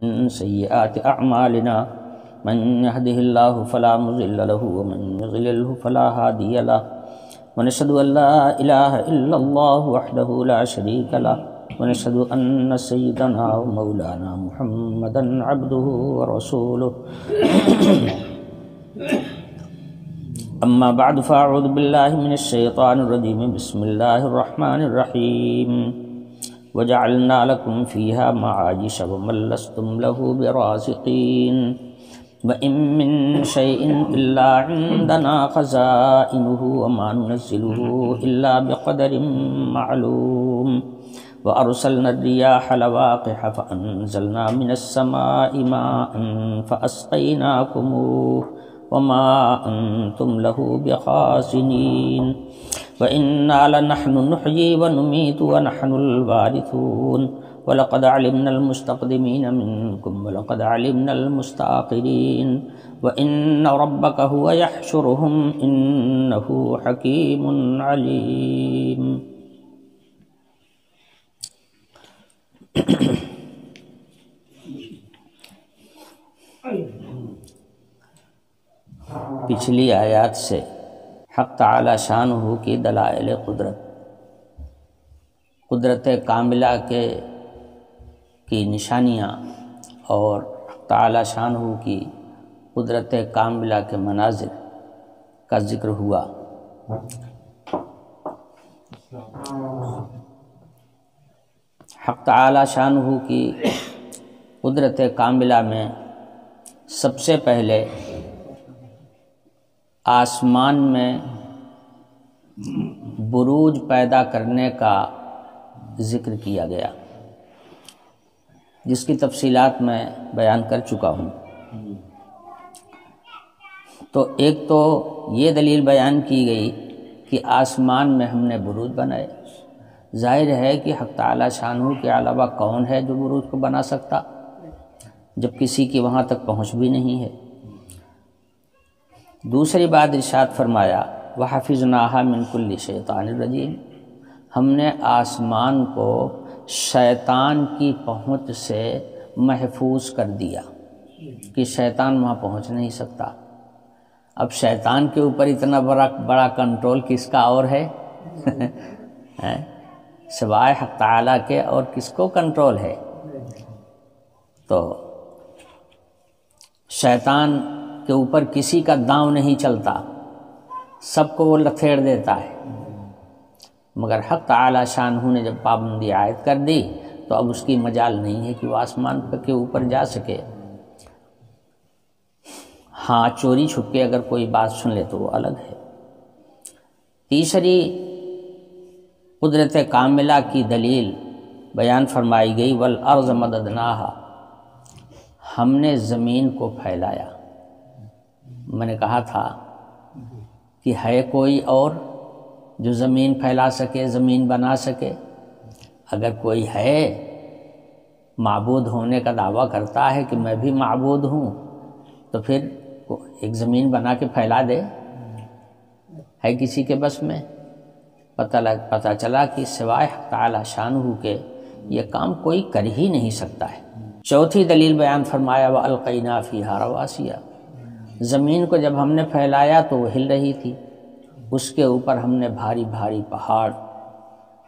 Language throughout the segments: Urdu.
من سيئات أعمالنا من يهده الله فلا مضل له ومن يضلله فلا هادي له ونشهد أن لا إله إلا الله وحده لا شريك له ونشهد أن سيدنا ومولانا محمدا عبده ورسوله أما بعد فأعوذ بالله من الشيطان الرجيم بسم الله الرحمن الرحيم وجعلنا لكم فيها معايش ومن لستم له برازقين وإن من شيء إلا عندنا خزائنه وما ننزله إلا بقدر معلوم وأرسلنا الرياح لواقح فأنزلنا من السماء ماء فأسقيناكموه وما أنتم له بخازنين وإنا لنحن نحيي ونميت ونحن الوارثون ولقد علمنا المستقدمين منكم ولقد علمنا المستأخرين وإن ربك هو يحشرهم إنه حكيم عليم. پچھلی آیات سے حق تعالی شانہ کی دلائل قدرت کاملہ کی نشانیاں اور حق تعالی شانہ کی قدرت کاملہ کے مناظر کا ذکر ہوا۔ حق تعالی شانہ کی قدرت کاملہ میں سب سے پہلے آسمان میں بروج پیدا کرنے کا ذکر کیا گیا، جس کی تفصیلات میں بیان کر چکا ہوں۔ تو ایک تو یہ دلیل بیان کی گئی کہ آسمان میں ہم نے بروج بنائے۔ ظاہر ہے کہ حق تعالی شانہ کے علاوہ کون ہے جو بروج کو بنا سکتا، جب کسی کی وہاں تک پہنچ بھی نہیں ہے۔ دوسری بات ارشاد فرمایا وَحَفِظْنَاهَا مِنْ كُلِّ شَيْطَانٍ رَجِيمٍ، ہم نے آسمان کو شیطان کی پہنچ سے محفوظ کر دیا کہ شیطان وہاں پہنچ نہیں سکتا۔ اب شیطان کے اوپر اتنا بڑا کنٹرول کس کا اور ہے سوائے حق تعالیٰ کے، اور کس کو کنٹرول ہے؟ تو شیطان کے اوپر کسی کا داؤں نہیں چلتا، سب کو وہ لتھیڑ دیتا ہے۔ مگر حق تعالی شانہ نے جب پابندی عائد کر دی تو اب اس کی مجال نہیں ہے کہ وہ آسمان کے اوپر جا سکے۔ ہاں، چوری چھپ کے اگر کوئی بات سن لے تو وہ الگ ہے۔ تیسری قدرت کاملہ کی دلیل بیان فرمائی گئی وَالْأَرْضَ مَدَدْنَاهَا، ہم نے زمین کو پھیلایا۔ میں نے کہا تھا کہ ہے کوئی اور جو زمین پھیلا سکے، زمین بنا سکے؟ اگر کوئی ہے معبود ہونے کا دعویٰ کرتا ہے کہ میں بھی معبود ہوں، تو پھر ایک زمین بنا کے پھیلا دے؟ ہے کسی کے بس میں؟ پتہ چلا کہ سوائے حق تعالی شانہ کے یہ کام کوئی کر ہی نہیں سکتا ہے۔ چوتھی دلیل بیان فرمایا وَأَلْقَيْنَا فِيهَا رَوَاسِيَ، زمین کو جب ہم نے پھیلایا تو وہ ہل رہی تھی، اس کے اوپر ہم نے بھاری بھاری پہاڑ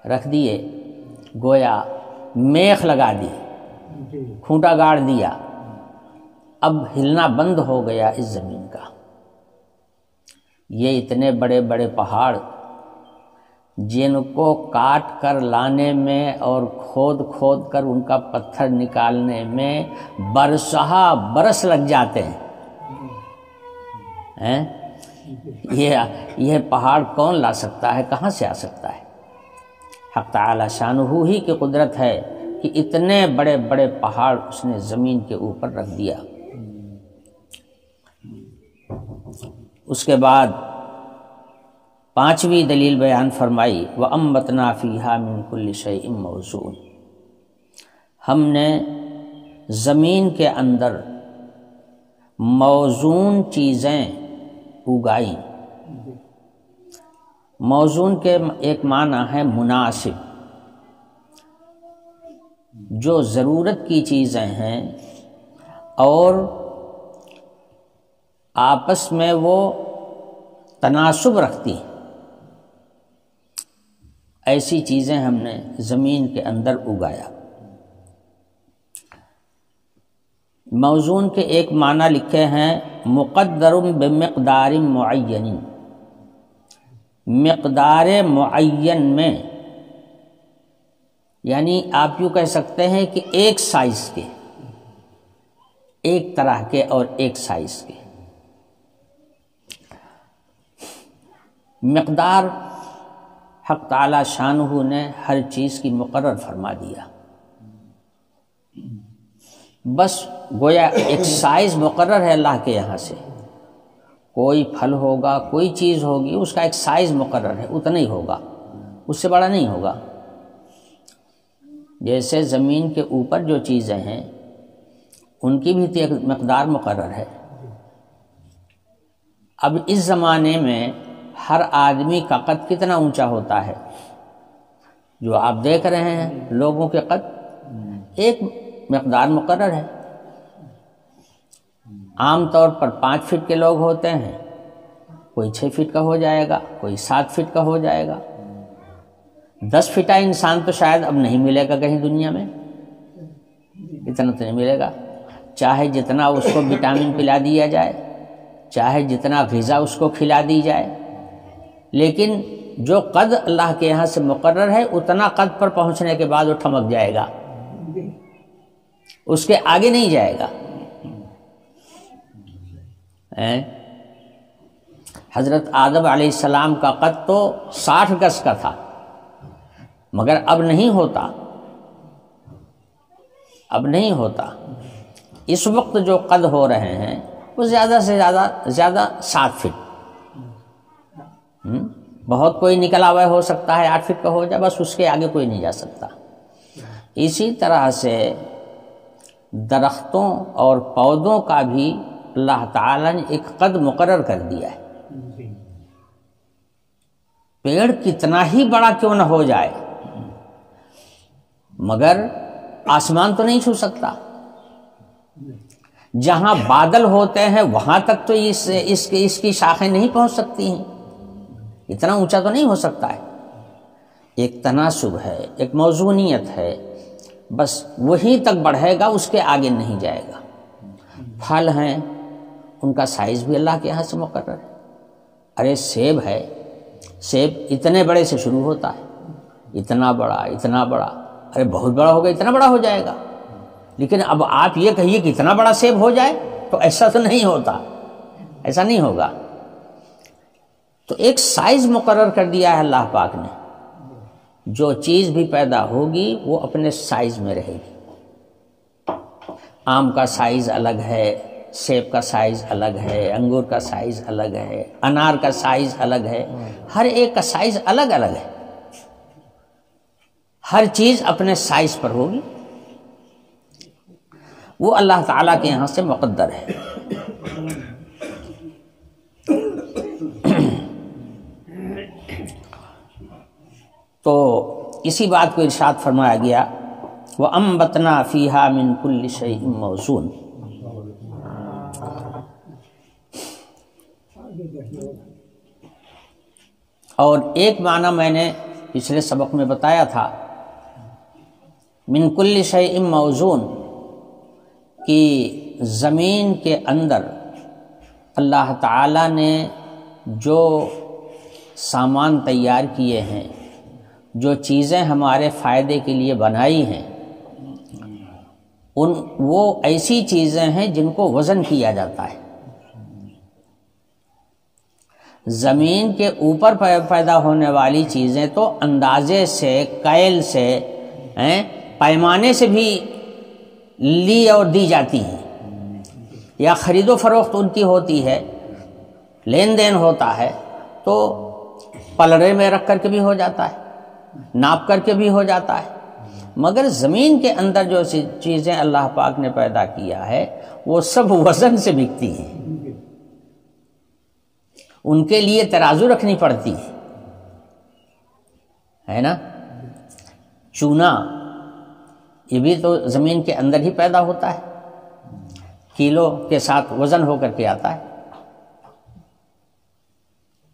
رکھ دیے، گویا میخ لگا دی، کھونٹا گاڑ دیا، اب ہلنا بند ہو گیا اس زمین کا۔ یہ اتنے بڑے بڑے پہاڑ جن کو کاٹ کر لانے میں اور کھود کر ان کا پتھر نکالنے میں برسہ برس لگ جاتے ہیں، یہ پہاڑ کون لا سکتا ہے؟ کہاں سے آ سکتا ہے؟ حق تعالی شانہ ہی کی قدرت ہے کہ اتنے بڑے بڑے پہاڑ اس نے زمین کے اوپر رکھ دیا۔ اس کے بعد پانچویں دلیل بیان فرمائی وَأَنبَتْنَا فِيهَا مِن كُلِّ شَيْءٍ مَوْزُونٍ، ہم نے زمین کے اندر موزون چیزیں اگائیں۔ موزون کے ایک معنی ہے مناسب، جو ضرورت کی چیزیں ہیں اور آپس میں وہ تناسب رکھتی ہیں، ایسی چیزیں ہم نے زمین کے اندر اگایا۔ موزون کے ایک معنی لکھے ہیں مقدر بمقدار معین، مقدار معین میں، یعنی آپ یوں کہہ سکتے ہیں کہ ایک سائز کے، ایک طرح کے اور ایک سائز کے۔ مقدار حق تعالی شانہ نے ہر چیز کی مقرر فرما دیا، بس گویا ایک سائز مقرر ہے اللہ کے یہاں سے، کوئی پھل ہوگا، کوئی چیز ہوگی، اس کا ایک سائز مقرر ہے، اتنا ہی ہوگا، اس سے بڑا نہیں ہوگا۔ جیسے زمین کے اوپر جو چیزیں ہیں ان کی بھی ایک مقدار مقرر ہے۔ اب اس زمانے میں ہر آدمی کا قد کتنا اونچا ہوتا ہے؟ جو آپ دیکھ رہے ہیں لوگوں کے قد ایک مقدار مقرر ہے۔ عام طور پر 5 فٹ کے لوگ ہوتے ہیں، کوئی 6 فٹ کا ہو جائے گا، کوئی 7 فٹ کا ہو جائے گا۔ 10 فٹا انسان تو شاید اب نہیں ملے گا کہیں دنیا میں، اتنا تو نہیں ملے گا، چاہے جتنا اس کو وٹامن پلا دیا جائے، چاہے جتنا غذا اس کو کھلا دی جائے، لیکن جو قد اللہ کے یہاں سے مقرر ہے اتنا قد پر پہنچنے کے بعد وہ ٹھمک جائے گا، اس کے آگے نہیں جائے گا۔ حضرت آدم علیہ السلام کا قد تو 60 گز کا تھا، مگر اب نہیں ہوتا، اب نہیں ہوتا۔ اس وقت جو قد ہو رہے ہیں وہ زیادہ سے زیادہ 7 فٹ، بہت کوئی نکلا ہوا ہو سکتا ہے 8 فٹ کا ہو جائے، بس اس کے آگے کوئی نہیں جا سکتا۔ اسی طرح سے درختوں اور پودوں کا بھی اللہ تعالیٰ نے ایک قد مقرر کر دیا ہے۔ پیڑ کتنا ہی بڑا کیوں نہ ہو جائے مگر آسمان تو نہیں چھو سکتا، جہاں بادل ہوتے ہیں وہاں تک تو اس کی شاخیں نہیں پہنچ سکتی ہیں، اتنا اونچا تو نہیں ہو سکتا ہے۔ ایک تناسب ہے، ایک موزونیت ہے، بس وہیں تک بڑھے گا، اس کے آگے نہیں جائے گا۔ پھل ہیں، ان کا سائز بھی اللہ کے یہاں سے مقرر ہے۔ ارے سیب ہے، سیب اتنے بڑے سے شروع ہوتا ہے، اتنا بڑا، اتنا بڑا، ارے بہت بڑا ہوگا، اتنا بڑا ہو جائے گا۔ لیکن اب آپ یہ کہیے کہ اتنا بڑا سیب ہو جائے تو ایسا تو نہیں ہوتا، ایسا نہیں ہوگا۔ تو ایک سائز مقرر کر دیا ہے اللہ پاک نے، جو چیز بھی پیدا ہوگی وہ اپنے سائز میں رہے گی۔ آم کا سائز الگ ہے، سیب کا سائز الگ ہے، انگور کا سائز الگ ہے، انار کا سائز الگ ہے، ہر ایک کا سائز الگ الگ ہے۔ ہر چیز اپنے سائز پر ہوگی، وہ اللہ تعالیٰ کے یہاں سے مقدر ہے۔ تو اسی بات کو ارشاد فرمایا گیا وَأَنبَتْنَا فِيهَا مِن كُلِّ شَيْءٍ مَوْزُونٍ۔ اور ایک معنی میں نے پچھلے سبق میں بتایا تھا، من کل شیء موزون، کہ زمین کے اندر اللہ تعالیٰ نے جو سامان تیار کیے ہیں، جو چیزیں ہمارے فائدے کے لیے بنائی ہیں، وہ ایسی چیزیں ہیں جن کو وزن کیا جاتا ہے۔ زمین کے اوپر پیدا ہونے والی چیزیں تو اندازے سے، کیل سے، پیمانے سے بھی لی اور دی جاتی ہیں، یا خرید و فروخت ان کی ہوتی ہے، لین دین ہوتا ہے تو پلڑے میں رکھ کر کے بھی ہو جاتا ہے، ناپ کر کے بھی ہو جاتا ہے۔ مگر زمین کے اندر جو چیزیں اللہ پاک نے پیدا کیا ہے وہ سب وزن سے بکتی ہیں، ان کے لیے ترازو رکھنی پڑتی ہے نا۔ چونا یہ بھی تو زمین کے اندر ہی پیدا ہوتا ہے، کلو کے ساتھ وزن ہو کر کے آتا ہے۔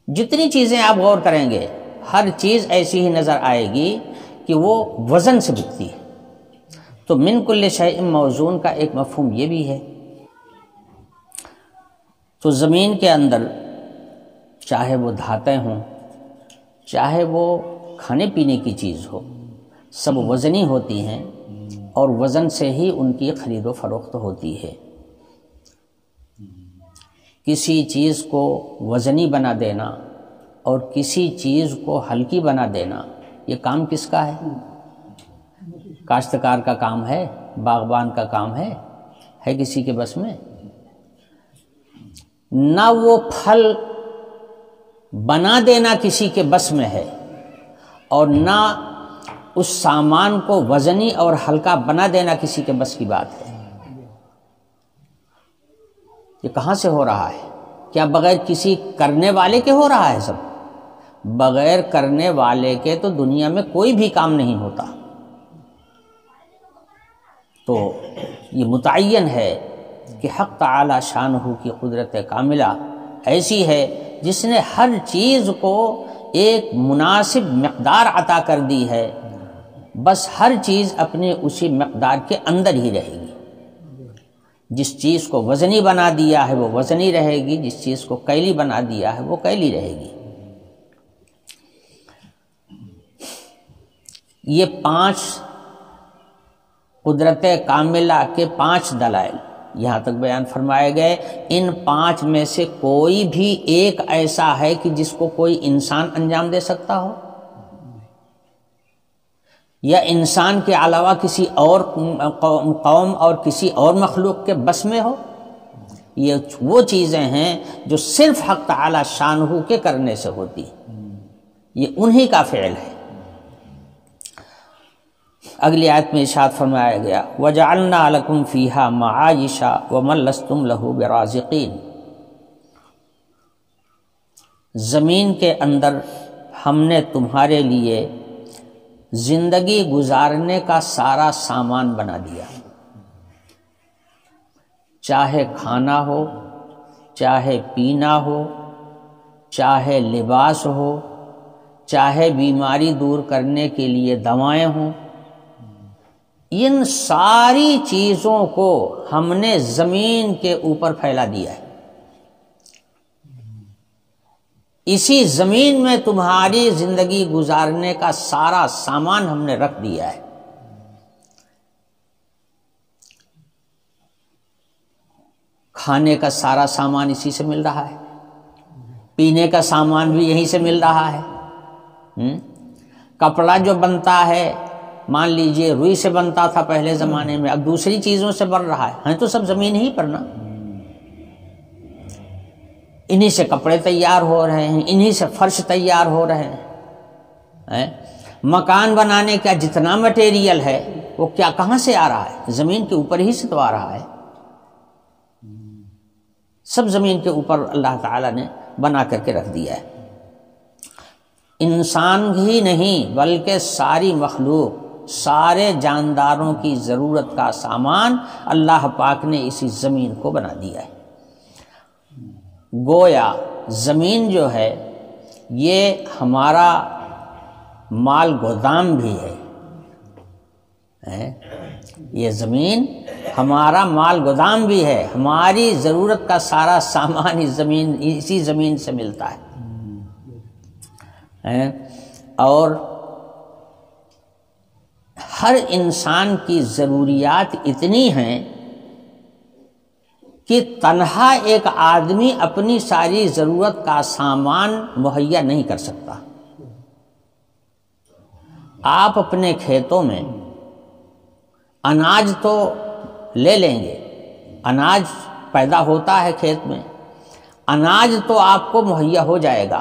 جتنی چیزیں آپ غور کریں گے ہر چیز ایسی ہی نظر آئے گی کہ وہ وزن سے بکتی ہے۔ تو من کل شیء موزون کا ایک مفہوم یہ بھی ہے۔ تو زمین کے اندر چاہے وہ دھاتیں ہوں، چاہے وہ کھانے پینے کی چیز ہو، سب وزنی ہوتی ہیں اور وزن سے ہی ان کی خرید و فروخت ہوتی ہے۔ کسی چیز کو وزنی بنا دینا اور کسی چیز کو ہلکی بنا دینا، یہ کام کس کا ہے؟ کاشتکار کا کام ہے، باغبان کا کام ہے کسی کے بس میں؟ نہ وہ پھل بنا دینا کسی کے بس میں ہے اور نہ اس سامان کو وزنی اور ہلکا بنا دینا کسی کے بس کی بات ہے۔ یہ کہاں سے ہو رہا ہے؟ کیا بغیر کسی کرنے والے کے ہو رہا ہے؟ سب بغیر کرنے والے کے تو دنیا میں کوئی بھی کام نہیں ہوتا۔ تو یہ متعین ہے کہ حق تعالی شانہ کی قدرت کاملہ ایسی ہے جس نے ہر چیز کو ایک مناسب مقدار عطا کر دی ہے، بس ہر چیز اپنے اسی مقدار کے اندر ہی رہے گی۔ جس چیز کو وزنی بنا دیا ہے وہ وزنی رہے گی، جس چیز کو کیلی بنا دیا ہے وہ کیلی رہے گی۔ یہ 5 قدرت کاملہ کے 5 دلائل یہاں تک بیان فرمائے گئے۔ ان 5 میں سے کوئی بھی ایک ایسا ہے کہ جس کو کوئی انسان انجام دے سکتا ہو یا انسان کے علاوہ کسی اور قوم اور کسی اور مخلوق کے بس میں ہو؟ یہ وہ چیزیں ہیں جو صرف حق تعالی شانہ کے کرنے سے ہوتی، یہ انہی کا فعل ہے۔ اگلی آیت میں ارشاد فرمایا گیا وَجَعَلْنَا لَكُمْ فِيهَا مَعَائِشَ وَمَن لَّسْتُمْ لَهُ بِرَازِقِينَ۔ زمین کے اندر ہم نے تمہارے لیے زندگی گزارنے کا سارا سامان بنا دیا، چاہے کھانا ہو، چاہے پینا ہو، چاہے لباس ہو، چاہے بیماری دور کرنے کے لیے دوائیں ہوں، ان ساری چیزوں کو ہم نے زمین کے اوپر پھیلا دیا ہے۔ اسی زمین میں تمہاری زندگی گزارنے کا سارا سامان ہم نے رکھ دیا ہے۔ کھانے کا سارا سامان اسی سے مل رہا ہے، پینے کا سامان بھی یہیں سے مل رہا ہے، کپڑا جو بنتا ہے مان لیجئے روئی سے بنتا تھا پہلے زمانے میں، اب دوسری چیزوں سے بن رہا ہے تو سب زمین ہی پر نا، انہی سے کپڑے تیار ہو رہے ہیں، انہی سے فرش تیار ہو رہے ہیں۔ مکان بنانے کا جتنا مٹیریل ہے وہ کیا کہاں سے آ رہا ہے؟ زمین کے اوپر ہی سے تو آ رہا ہے، سب زمین کے اوپر اللہ تعالی نے بنا کر کے رکھ دیا ہے۔ انسان ہی نہیں بلکہ ساری مخلوق، سارے جانداروں کی ضرورت کا سامان اللہ پاک نے اسی زمین کو بنا دیا ہے۔ گویا زمین جو ہے یہ ہمارا مال گودام بھی ہے، یہ زمین ہمارا مال گودام بھی ہے، ہماری ضرورت کا سارا سامان اسی زمین سے ملتا ہے، اور ہر انسان کی ضروریات اتنی ہیں کہ تنہا ایک آدمی اپنی ساری ضرورت کا سامان مہیا نہیں کر سکتا۔ آپ اپنے کھیتوں میں اناج تو لے لیں گے، اناج پیدا ہوتا ہے کھیت میں، اناج تو آپ کو مہیا ہو جائے گا،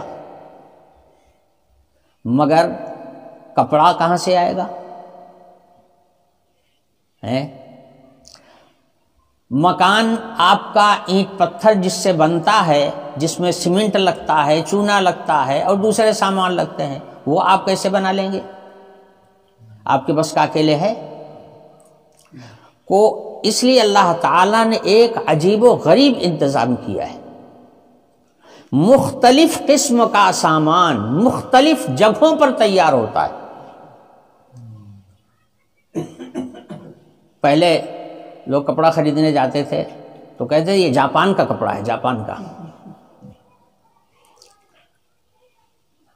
مگر کپڑا کہاں سے آئے گا؟ مکان آپ کا اینٹ پتھر جس سے بنتا ہے، جس میں سیمنٹ لگتا ہے، چونا لگتا ہے اور دوسرے سامان لگتے ہیں، وہ آپ کیسے بنا لیں گے؟ آپ کے بس کا اکیلے ہے؟ کو اس لیے اللہ تعالیٰ نے ایک عجیب و غریب انتظام کیا ہے، مختلف قسم کا سامان مختلف جگہوں پر تیار ہوتا ہے۔ پہلے لوگ کپڑا خریدنے جاتے تھے تو کہتے تھے یہ جاپان کا کپڑا ہے، جاپان کا۔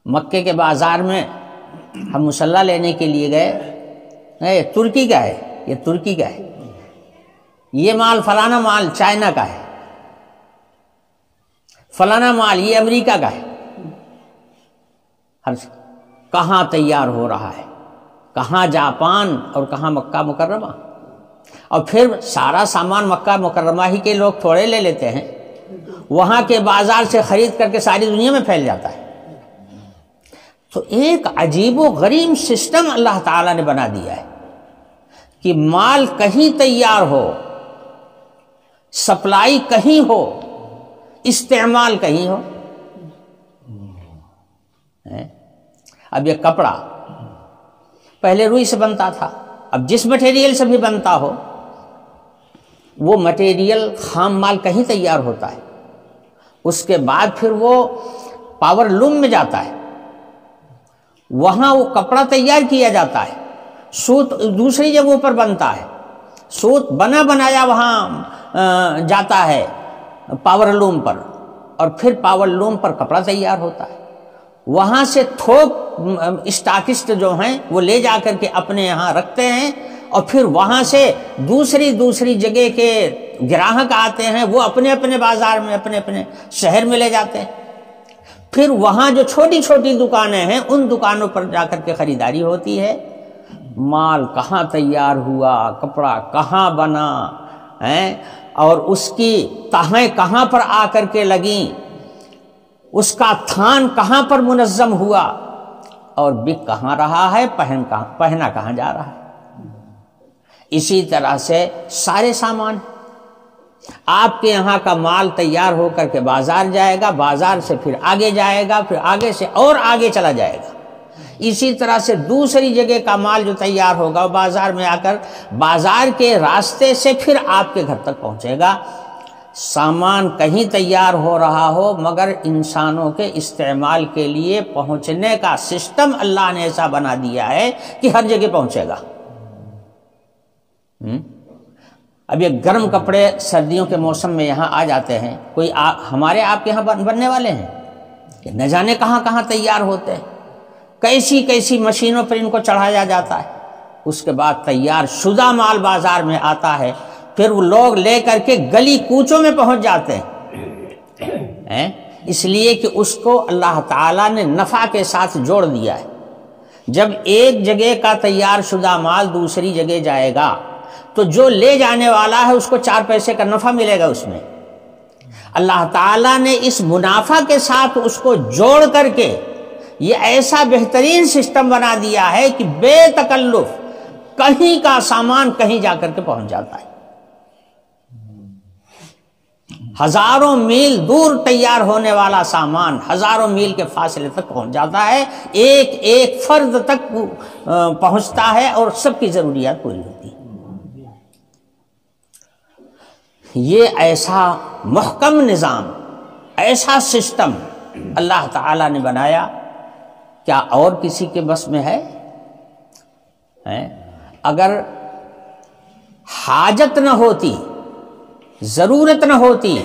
مکے کے بازار میں ہم مسلح لینے کے لیے گئے، یہ ترکی کا ہے، یہ ترکی کا ہے، یہ مال فلانا مال چائنا کا ہے، فلانا مال یہ امریکہ کا ہے۔ کہاں تیار ہو رہا ہے، کہاں جاپان اور کہاں مکہ مکرمہ، اور پھر سارا سامان مکہ مکرمہ ہی کے لوگ تھوڑے لے لیتے ہیں، وہاں کے بازار سے خرید کر کے ساری دنیا میں پھیل جاتا ہے۔ تو ایک عجیب و غریب سسٹم اللہ تعالیٰ نے بنا دیا ہے کہ مال کہیں تیار ہو، سپلائی کہیں ہو، استعمال کہیں ہو۔ اب یہ کپڑا پہلے روئی سے بنتا تھا، اب جس مٹیریل سے بھی بنتا ہو وہ مٹیریل خام مال کہیں تیار ہوتا ہے، اس کے بعد پھر وہ پاور لوم میں جاتا ہے، وہاں وہ کپڑا تیار کیا جاتا ہے، سوت دوسری جگہوں پر بنتا ہے، سوت بنا بنایا وہاں جاتا ہے پاور لوم پر، اور پھر پاور لوم پر کپڑا تیار ہوتا ہے، وہاں سے تھوک اسٹاکسٹ جو ہیں وہ لے جا کر کے اپنے یہاں رکھتے ہیں، اور پھر وہاں سے دوسری جگہ کے گراہک آتے ہیں، وہ اپنے اپنے بازار میں اپنے اپنے شہر میں لے جاتے ہیں، پھر وہاں جو چھوٹی چھوٹی دکانیں ہیں ان دکانوں پر جا کر کے خریداری ہوتی ہے۔ مال کہاں تیار ہوا، کپڑا کہاں بنا ہے، اور اس کی تہیں کہاں پر آ کر کے لگیں، اس کا تھان کہاں پر منظم ہوا، اور بک کہاں رہا ہے، پہنا کہاں جا رہا ہے۔ اسی طرح سے سارے سامان، آپ کے یہاں کا مال تیار ہو کر کے بازار جائے گا، بازار سے پھر آگے جائے گا، پھر آگے سے اور آگے چلا جائے گا، اسی طرح سے دوسری جگہ کا مال جو تیار ہوگا وہ بازار میں آ کر بازار کے راستے سے پھر آپ کے گھر تک پہنچے گا۔ سامان کہیں تیار ہو رہا ہو مگر انسانوں کے استعمال کے لیے پہنچنے کا سسٹم اللہ نے ایسا بنا دیا ہے کہ ہر جگہ پہنچے گا۔ اب یہ گرم کپڑے سردیوں کے موسم میں یہاں آ جاتے ہیں، کوئی ہمارے آپ کے یہاں بننے والے ہیں کہ نہ جانے کہاں کہاں تیار ہوتے ہیں، کیسی کیسی مشینوں پر ان کو چڑھایا جاتا ہے، اس کے بعد تیار شدہ مال بازار میں آتا ہے، پھر وہ لوگ لے کر کے گلی کوچوں میں پہنچ جاتے ہیں، اس لیے کہ اس کو اللہ تعالیٰ نے نفع کے ساتھ جوڑ دیا ہے۔ جب ایک جگہ کا تیار شدہ مال دوسری جگہ جائے گا تو جو لے جانے والا ہے اس کو 4 پیسے کا نفع ملے گا، اس میں اللہ تعالیٰ نے اس منافع کے ساتھ اس کو جوڑ کر کے یہ ایسا بہترین سسٹم بنا دیا ہے کہ بے تکلف کہیں کا سامان کہیں جا کر کے پہنچ جاتا ہے، ہزاروں میل دور تیار ہونے والا سامان ہزاروں میل کے فاصلے تک پہنچ جاتا ہے، ایک ایک فرد تک پہنچتا ہے اور سب کی ضروریات پوری ہوتی ہے۔ یہ ایسا محکم نظام، ایسا سسٹم اللہ تعالیٰ نے بنایا، کیا اور کسی کے بس میں ہے؟ اگر حاجت نہ ہوتی، ضرورت نہ ہوتی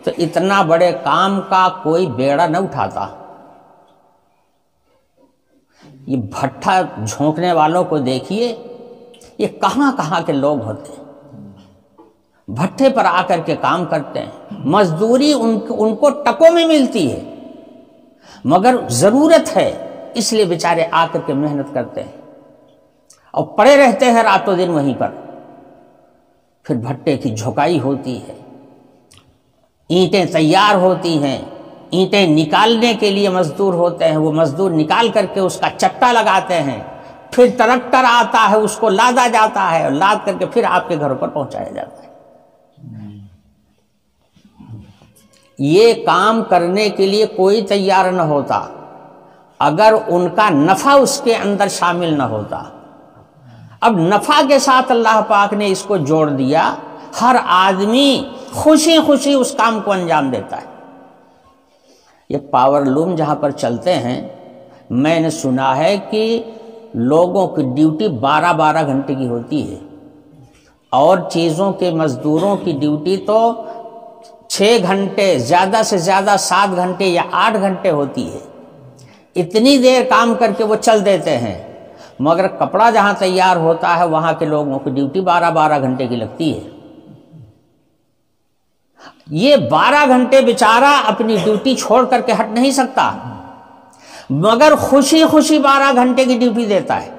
تو اتنا بڑے کام کا کوئی بیڑا نہ اٹھاتا۔ یہ بھٹا جھونکنے والوں کو دیکھیے، یہ کہاں کہاں کے لوگ ہوتے ہیں، بھٹے پر آ کر کے کام کرتے ہیں، مزدوری ان کو ٹکوں میں ملتی ہے، مگر ضرورت ہے اس لیے بیچارے آ کر کے محنت کرتے ہیں اور پڑے رہتے ہیں راتوں دن وہیں پر۔ پھر بھٹے کی جھکائی ہوتی ہے، اینٹیں تیار ہوتی ہیں، اینٹیں نکالنے کے لیے مزدور ہوتے ہیں، وہ مزدور نکال کر کے اس کا چٹا لگاتے ہیں، پھر ٹریکٹر آتا ہے، اس کو لادا جاتا ہے، اور لاد کر کے پھر آپ کے گھروں پر پہنچایا جاتا ہے۔ یہ کام کرنے کے لیے کوئی تیار نہ ہوتا اگر ان کا نفع اس کے اندر شامل نہ ہوتا، اب نفع کے ساتھ اللہ پاک نے اس کو جوڑ دیا، ہر آدمی خوشی خوشی اس کام کو انجام دیتا ہے۔ یہ پاور لوم جہاں پر چلتے ہیں، میں نے سنا ہے کہ لوگوں کی ڈیوٹی 12 گھنٹے کی ہوتی ہے، اور چیزوں کے مزدوروں کی ڈیوٹی تو 6 گھنٹے، زیادہ سے زیادہ 7 گھنٹے یا 8 گھنٹے ہوتی ہے۔ اتنی دیر کام کر کے وہ چل دیتے ہیں، مگر کپڑا جہاں تیار ہوتا ہے وہاں کے لوگوں کی ڈیوٹی 12 گھنٹے کی لگتی ہے۔ یہ 12 گھنٹے بیچارہ اپنی ڈیوٹی چھوڑ کر کے ہٹ نہیں سکتا، مگر خوشی خوشی 12 گھنٹے کی ڈیوٹی دیتا ہے۔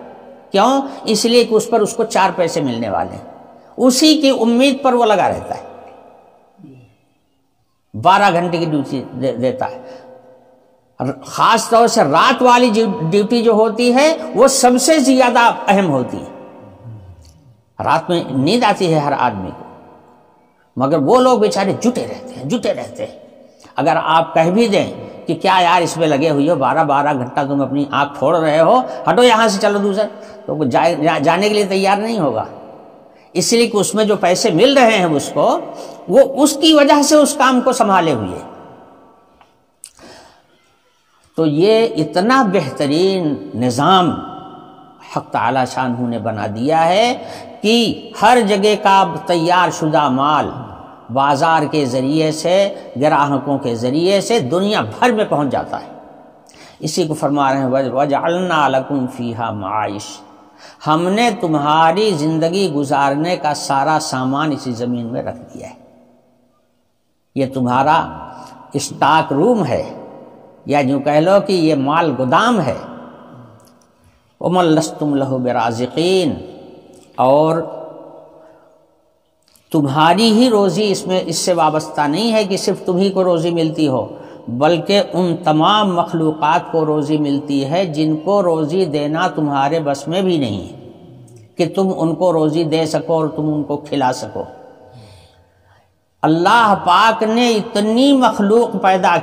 کیوں؟ اس لیے کہ اس پر اس کو 4 پیسے ملنے والے ہیں، اسی کی امید پر وہ لگا رہتا ہے، 12 گھنٹے کی ڈیوٹی دیتا ہے۔ خاص طور سے رات والی ڈیوٹی جو ہوتی ہے وہ سب سے زیادہ اہم ہوتی ہے۔ رات میں نیند آتی ہے ہر آدمی کو، مگر وہ لوگ بیچارے جٹے رہتے ہیں۔ اگر آپ کہہ بھی دیں کہ کیا یار اس میں لگے ہوئی ہو، 12 گھنٹہ تم اپنی آنکھ پھوڑ رہے ہو، ہٹو یہاں سے چلو دوسرے، تو وہ جانے کے لیے تیار نہیں ہوگا، اس لیے کہ اس میں جو پیسے مل رہے ہیں اس کو، وہ اس کی وجہ سے اس کام کو سنبھالے ہوئے۔ تو یہ اتنا بہترین نظام حق تعالی شانہ نے بنا دیا ہے کہ ہر جگہ کا تیار شدہ مال بازار کے ذریعے سے، گراہکوں کے ذریعے سے دنیا بھر میں پہنچ جاتا ہے۔ اسی کو فرما رہے ہیں وَجَعَلْنَا لَكُمْ فِيهَا مَعَائِشَ، ہم نے تمہاری زندگی گزارنے کا سارا سامان اسی زمین میں رکھ دیا ہے۔ یہ تمہارا اسٹاک روم ہے، یا یوں کہہ لو کہ یہ مال گودام ہے۔ وَمَن لَسْتُمْ لَهُ بِرَازِقِينَ، اور تمہاری ہی روزی اس سے وابستہ نہیں ہے کہ صرف تمہیں کو روزی ملتی ہو، بلکہ ان تمام مخلوقات کو روزی ملتی ہے جن کو روزی دینا تمہارے بس میں بھی نہیں ہے کہ تم ان کو روزی دے سکو اور تم ان کو کھلا سکو۔ اللہ پاک نے اتنی مخلوق پیدا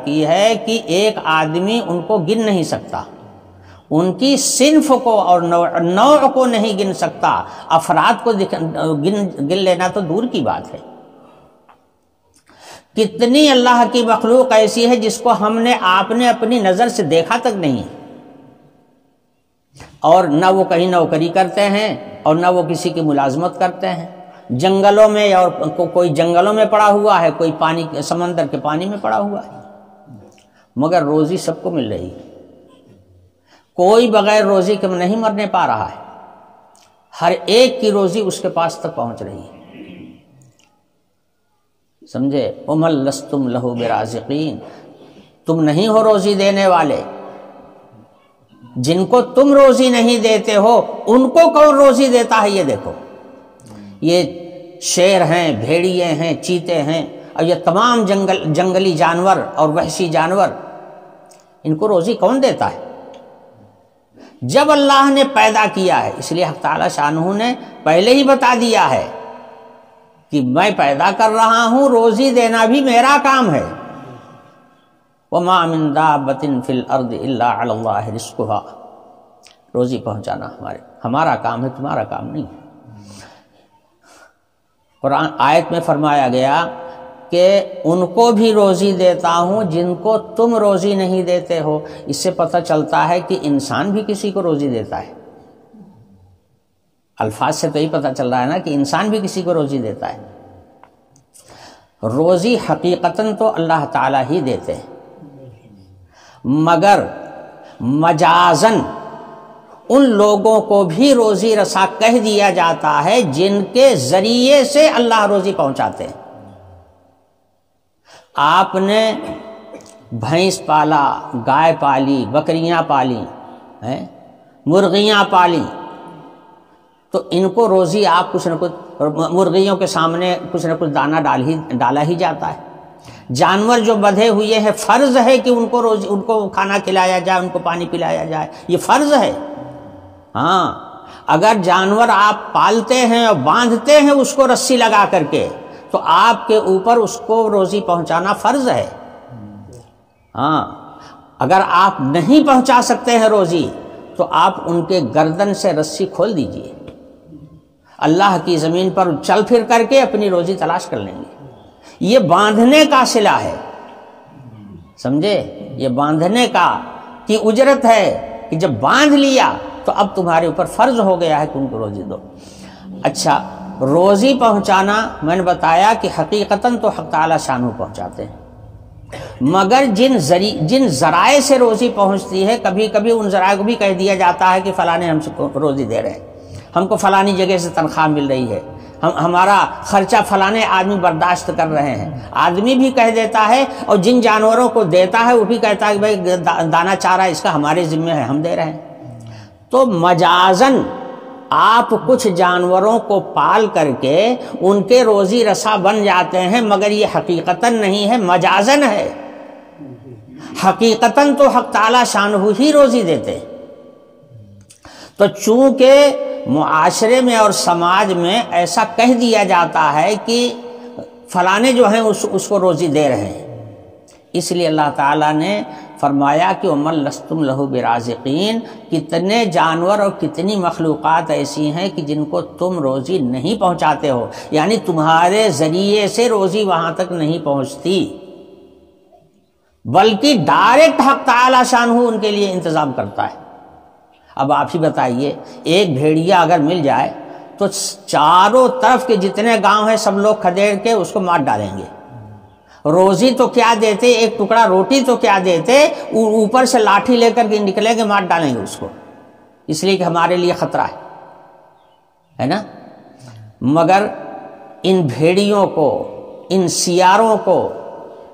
کی ہے کہ ایک آدمی ان کو گن نہیں سکتا، ان کی صنف کو اور نوع کو نہیں گن سکتا، افراد کو گن لینا تو دور کی بات ہے۔ کتنی اللہ کی مخلوق ایسی ہے جس کو آپ نے اپنی نظر سے دیکھا تک نہیں، اور نہ وہ کہیں نوکری کرتے ہیں اور نہ وہ کسی کی ملازمت کرتے ہیں۔ جنگلوں میں، اور کوئی جنگلوں میں پڑا ہوا ہے، کوئی سمندر کے پانی میں پڑا ہوا ہے، مگر روزی سب کو مل رہی ہے۔ کوئی بغیر روزی کے نہیں مرنے پا رہا ہے، ہر ایک کی روزی اس کے پاس تک پہنچ رہی ہے۔ سمجھے؟ وَمَن لَسْتُمْ لَهُ بِرَازِقِينَ، تم نہیں ہو روزی دینے والے، جن کو تم روزی نہیں دیتے ہو ان کو کون روزی دیتا ہے؟ یہ دیکھو، یہ شیر ہیں، بھیڑیے ہیں، چیتے ہیں، اور یہ تمام جنگلی جانور اور وحشی جانور، ان کو روزی کون دیتا ہے؟ جب اللہ نے پیدا کیا ہے، اس لیے حق تعالی شانہ نے پہلے ہی بتا دیا ہے کہ میں پیدا کر رہا ہوں، روزی دینا بھی میرا کام ہے۔ وَمَا مِن دَابَّةٍ فِي الْأَرْضِ إِلَّا عَلَى اللَّهِ رِزْقُهَا، روزی پہنچانا ہمارا کام ہے، تمہارا کام نہیں ہے۔ قرآن آیت میں فرمایا گیا کہ ان کو بھی روزی دیتا ہوں جن کو تم روزی نہیں دیتے ہو۔ اس سے پتہ چلتا ہے کہ انسان بھی کسی کو روزی دیتا ہے، الفاظ سے تو ہی پتہ چل رہا ہے نا کہ انسان بھی کسی کو روزی دیتا ہے۔ روزی حقیقتاً تو اللہ تعالیٰ ہی دیتے ہیں، مگر مجازاً ان لوگوں کو بھی روزی رسا کہہ دیا جاتا ہے جن کے ذریعے سے اللہ روزی پہنچاتے ہیں۔ آپ نے بھینس پالا، گائے پالی، بکریاں پالی، مرغیاں پالی، تو ان کو روزی آپ کچھ نہ کچھ، مرغیوں کے سامنے کچھ نہ کچھ دانہ ڈالا ہی جاتا ہے۔ جانور جو بدھے ہوئے ہیں، فرض ہے کہ ان کو کھانا کھلایا جائے، ان کو پانی پلایا جائے، یہ فرض ہے۔ ہاں، اگر جانور آپ پالتے ہیں اور باندھتے ہیں اس کو رسی لگا کر کے، تو آپ کے اوپر اس کو روزی پہنچانا فرض ہے۔ ہاں، اگر آپ نہیں پہنچا سکتے ہیں روزی، تو آپ ان کے گردن سے رسی کھول دیجئے، اللہ کی زمین پر چل پھر کر کے اپنی روزی تلاش کر لیں گے۔ یہ باندھنے کا صلہ ہے، سمجھے؟ یہ باندھنے کا کی اجرت ہے کہ جب باندھ لیا تو اب تمہارے اوپر فرض ہو گیا ہے کہ ان کو روزی دو۔ اچھا، روزی پہنچانا میں نے بتایا کہ حقیقتاً تو حق تعالی شانہ پہنچاتے ہیں، مگر جن ذرائع سے روزی پہنچتی ہے، کبھی کبھی ان ذرائع کو بھی کہہ دیا جاتا ہے کہ فلاں ہم سے روزی دے رہے ہیں، ہم کو فلانی جگہ سے تنخواہ مل رہی ہے، ہمارا خرچہ فلانے آدمی برداشت کر رہے ہیں، آدمی بھی کہہ دیتا ہے، اور جن جانوروں کو دیتا ہے وہ بھی کہتا ہے کہ بھائی دانہ چارہ اس کا ہمارے ذمہ ہے، ہم دے رہے ہیں۔ تو مجازن آپ کچھ جانوروں کو پال کر کے ان کے روزی رسا بن جاتے ہیں، مگر یہ حقیقتاً نہیں ہے، مجازن ہے۔ حقیقتاً تو حق تعالی شانہ ہی روزی دیتے۔ تو چونکہ معاشرے میں اور سماج میں ایسا کہہ دیا جاتا ہے کہ فلانے جو ہیں اس کو روزی دے رہے ہیں، اس لیے اللہ تعالیٰ نے فرمایا کہ وَمَن لَسْتُمْ لَهُ بِرَازِقِينَ، کتنے جانور اور کتنی مخلوقات ایسی ہیں کہ جن کو تم روزی نہیں پہنچاتے ہو، یعنی تمہارے ذریعے سے روزی وہاں تک نہیں پہنچتی، بلکہ ڈائریکٹ حق تعالی شانہ ان کے لیے انتظام کرتا ہے۔ اب آپ ہی بتائیے، ایک بھیڑیا اگر مل جائے تو چاروں طرف کے جتنے گاؤں ہیں سب لوگ کھدیڑ کے اس کو مار ڈالیں گے۔ روزی تو کیا دیتے، ایک ٹکڑا روٹی تو کیا دیتے، اوپر سے لاٹھی لے کر کے نکلیں گے، مار ڈالیں گے اس کو، اس لیے کہ ہمارے لیے خطرہ ہے نا۔ مگر ان بھیڑیوں کو، ان سیاروں کو،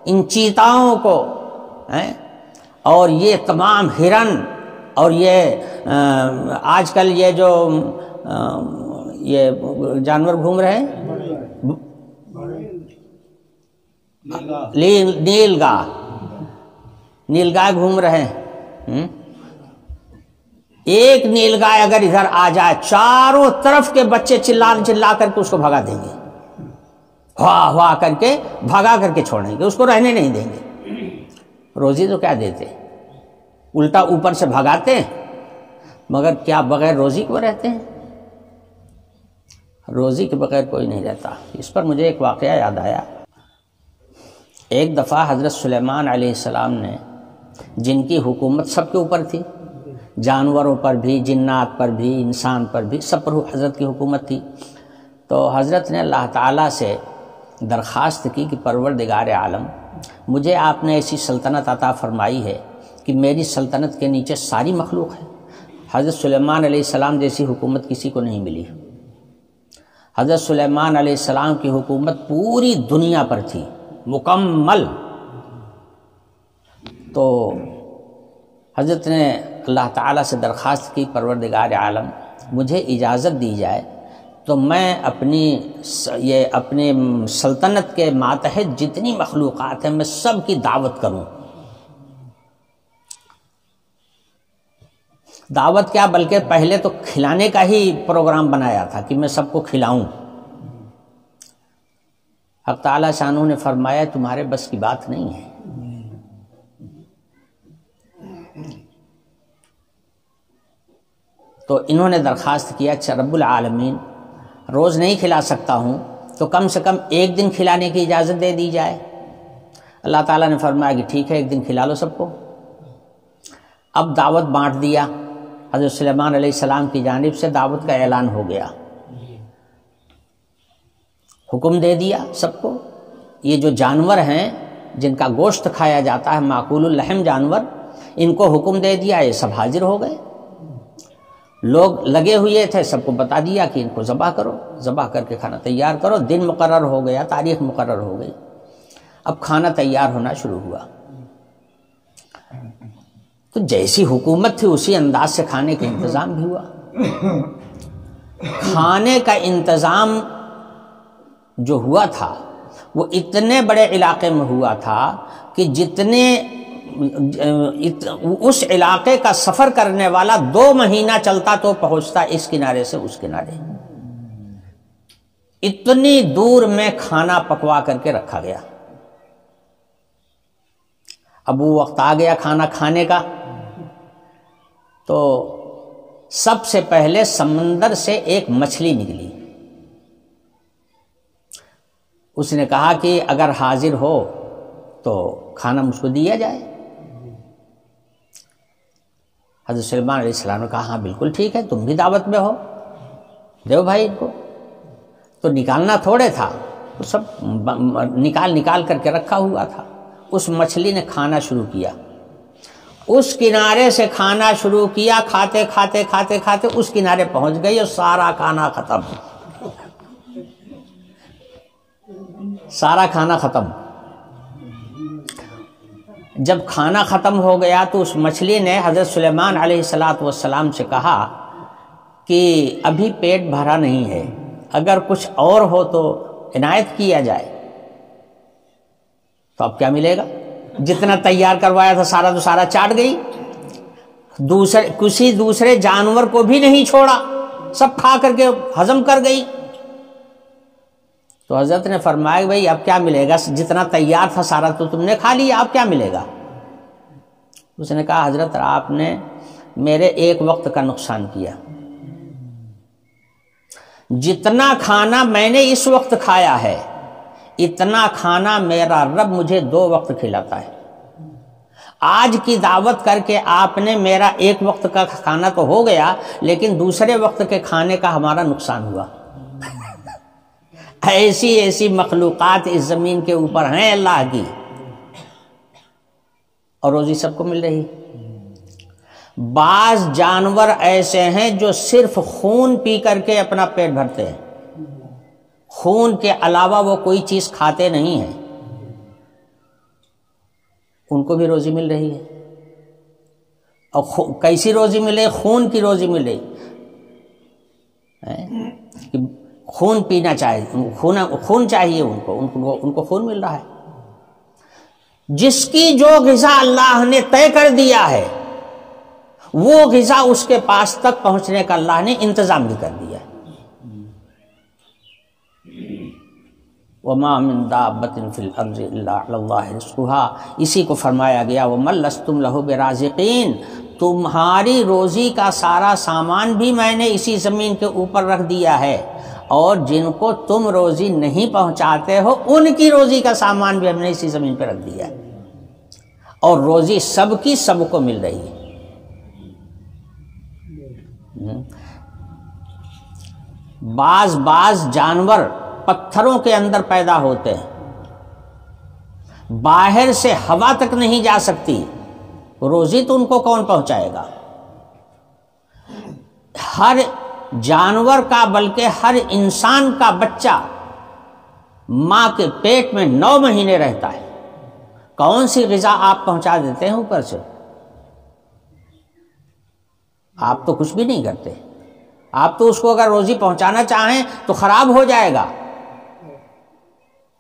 ان چیتاؤں کو اور یہ تمام ہرن اور یہ آج کل یہ جو یہ جانور گھوم رہے ہیں، نیل گائے گھوم رہے ہیں، ایک نیل گائے اگر ادھر آ جائے چاروں طرف کے بچے چلا کر کے اس کو بھگا دیں گے، ہوا کر کے بھگا کر کے چھوڑیں گے، اس کو رہنے نہیں دیں گے۔ روزی تو کیا دیتے، الٹا اوپر سے بھگاتے ہیں، مگر کیا بغیر روزی کو رہتے ہیں؟ روزی کے بغیر کوئی نہیں رہتا۔ اس پر مجھے ایک واقعہ یاد آیا۔ ایک دفعہ حضرت سلیمان علیہ السلام نے، جن کی حکومت سب کے اوپر تھی، جانوروں پر بھی، جنات پر بھی، انسان پر بھی، سب پر حضرت کی حکومت تھی، تو حضرت نے اللہ تعالیٰ سے درخواست کی کہ پروردگار عالم، مجھے آپ نے ایسی سلطنت عطا فرمائی ہے کہ میری سلطنت کے نیچے ساری مخلوق ہے۔ حضرت سلیمان علیہ السلام جیسی حکومت کسی کو نہیں ملی۔ حضرت سلیمان علیہ السلام کی حکومت پوری دنیا پر تھی، مکمل۔ تو حضرت نے اللہ تعالیٰ سے درخواست کی، پروردگار عالم مجھے اجازت دی جائے تو میں اپنی سلطنت کے ماتحت جتنی مخلوقات ہیں میں سب کی دعوت کروں۔ دعوت کیا، بلکہ پہلے تو کھلانے کا ہی پروگرام بنایا تھا کہ میں سب کو کھلاؤں۔ حق تعالی شانہ نے فرمایا تمہارے بس کی بات نہیں ہے۔ تو انہوں نے درخواست کیا، اچھا رب العالمین، روز نہیں کھلا سکتا ہوں تو کم سے کم ایک دن کھلانے کی اجازت دے دی جائے۔ اللہ تعالیٰ نے فرمایا کہ ٹھیک ہے، ایک دن کھلا لو سب کو۔ اب دعوت بانٹ دیا، حضرت سلیمان علیہ السلام کی جانب سے دعوت کا اعلان ہو گیا، حکم دے دیا سب کو، یہ جو جانور ہیں جن کا گوشت کھایا جاتا ہے، معقول اللحم جانور، ان کو حکم دے دیا، یہ سب حاضر ہو گئے۔ لوگ لگے ہوئے تھے، سب کو بتا دیا کہ ان کو ذبح کرو، ذبح کر کے کھانا تیار کرو۔ دن مقرر ہو گیا، تاریخ مقرر ہو گئی، اب کھانا تیار ہونا شروع ہوا۔ تو جیسی حکومت تھی اسی انداز سے کھانے کا انتظام بھی ہوا۔ کھانے کا انتظام جو ہوا تھا وہ اتنے بڑے علاقے میں ہوا تھا کہ جتنے اس علاقے کا سفر کرنے والا 2 مہینہ چلتا تو پہنچتا اس کنارے سے اس کنارے، اتنی دور میں کھانا پکوا کر کے رکھا گیا۔ اب وہ وقت آ گیا کھانا کھانے کا، تو سب سے پہلے سمندر سے ایک مچھلی نکلی. اس نے کہا کہ اگر حاضر ہو تو کھانا مجھ کو دیا جائے. حضرت سلیمان علیہ السلام نے کہا ہاں بالکل ٹھیک ہے، تم بھی دعوت میں ہو، دیو بھائی ان کو. تو نکالنا تھوڑے تھا، تو سب نکال کر کے رکھا ہوا تھا. اس مچھلی نے کھانا شروع کیا، اس کنارے سے کھانا شروع کیا، کھاتے کھاتے کھاتے کھاتے اس کنارے پہنچ گئی اور سارا کھانا ختم، سارا کھانا ختم. جب کھانا ختم ہو گیا تو اس مچھلی نے حضرت سلیمان علیہ السلام سے کہا کہ ابھی پیٹ بھرا نہیں ہے، اگر کچھ اور ہو تو عنایت کیا جائے. تو اب کیا ملے گا؟ جتنا تیار کروایا تھا سارا تو سارا چاٹ گئی، کسی دوسرے جانور کو بھی نہیں چھوڑا، سب کھا کر کے ہضم کر گئی. تو حضرت نے فرمایا بھائی اب کیا ملے گا؟ جتنا تیار تھا سارا تو تم نے کھا لیا، اب کیا ملے گا؟ اس نے کہا حضرت آپ نے میرے ایک وقت کا نقصان کیا، جتنا کھانا میں نے اس وقت کھایا ہے اتنا کھانا میرا رب مجھے 2 وقت کھلاتا ہے. آج کی دعوت کر کے آپ نے میرا ایک وقت کا کھانا تو ہو گیا، لیکن دوسرے وقت کے کھانے کا ہمارا نقصان ہوا. ایسی مخلوقات اس زمین کے اوپر ہیں اللہ کی، اور روزی سب کو مل رہی. بعض جانور ایسے ہیں جو صرف خون پی کر کے اپنا پیٹ بھرتے ہیں، خون کے علاوہ وہ کوئی چیز کھاتے نہیں ہیں، ان کو بھی روزی مل رہی ہے. اور کیسی روزی ملے؟ خون کی روزی ملے. خون پینا چاہیے، خون چاہیے ان کو خون مل رہا ہے. جس کی جو غذا اللہ نے طے کر دیا ہے وہ غذا اس کے پاس تک پہنچنے کا اللہ نے انتظام بھی کر دیا ہے. وَمَا مِن دَابَّةٍ فِي الْأَرْضِ إِلَّا عَلَى اللَّهِ رِزْقُهَا. اسی کو فرمایا گیا وَمَن لَّسْتُمْ لَهُ بِرَازِقِينَ. تمہاری روزی کا سارا سامان بھی میں نے اسی زمین کے اوپر رکھ دیا ہے، اور جن کو تم روزی نہیں پہنچاتے ہو ان کی روزی کا سامان بھی ہم نے اسی زمین پہ رکھ دیا ہے، اور روزی سب کی سب کو مل رہی ہے. بعض جانور پتھروں کے اندر پیدا ہوتے ہیں، باہر سے ہوا تک نہیں جا سکتی، روزی تو ان کو کون پہنچائے گا؟ ہر جانور کا بلکہ ہر انسان کا بچہ ماں کے پیٹ میں 9 مہینے رہتا ہے. کون سی غذا آپ پہنچا دیتے ہیں اوپر سے؟ آپ تو کچھ بھی نہیں کرتے. آپ تو اس کو اگر روزی پہنچانا چاہیں تو خراب ہو جائے گا،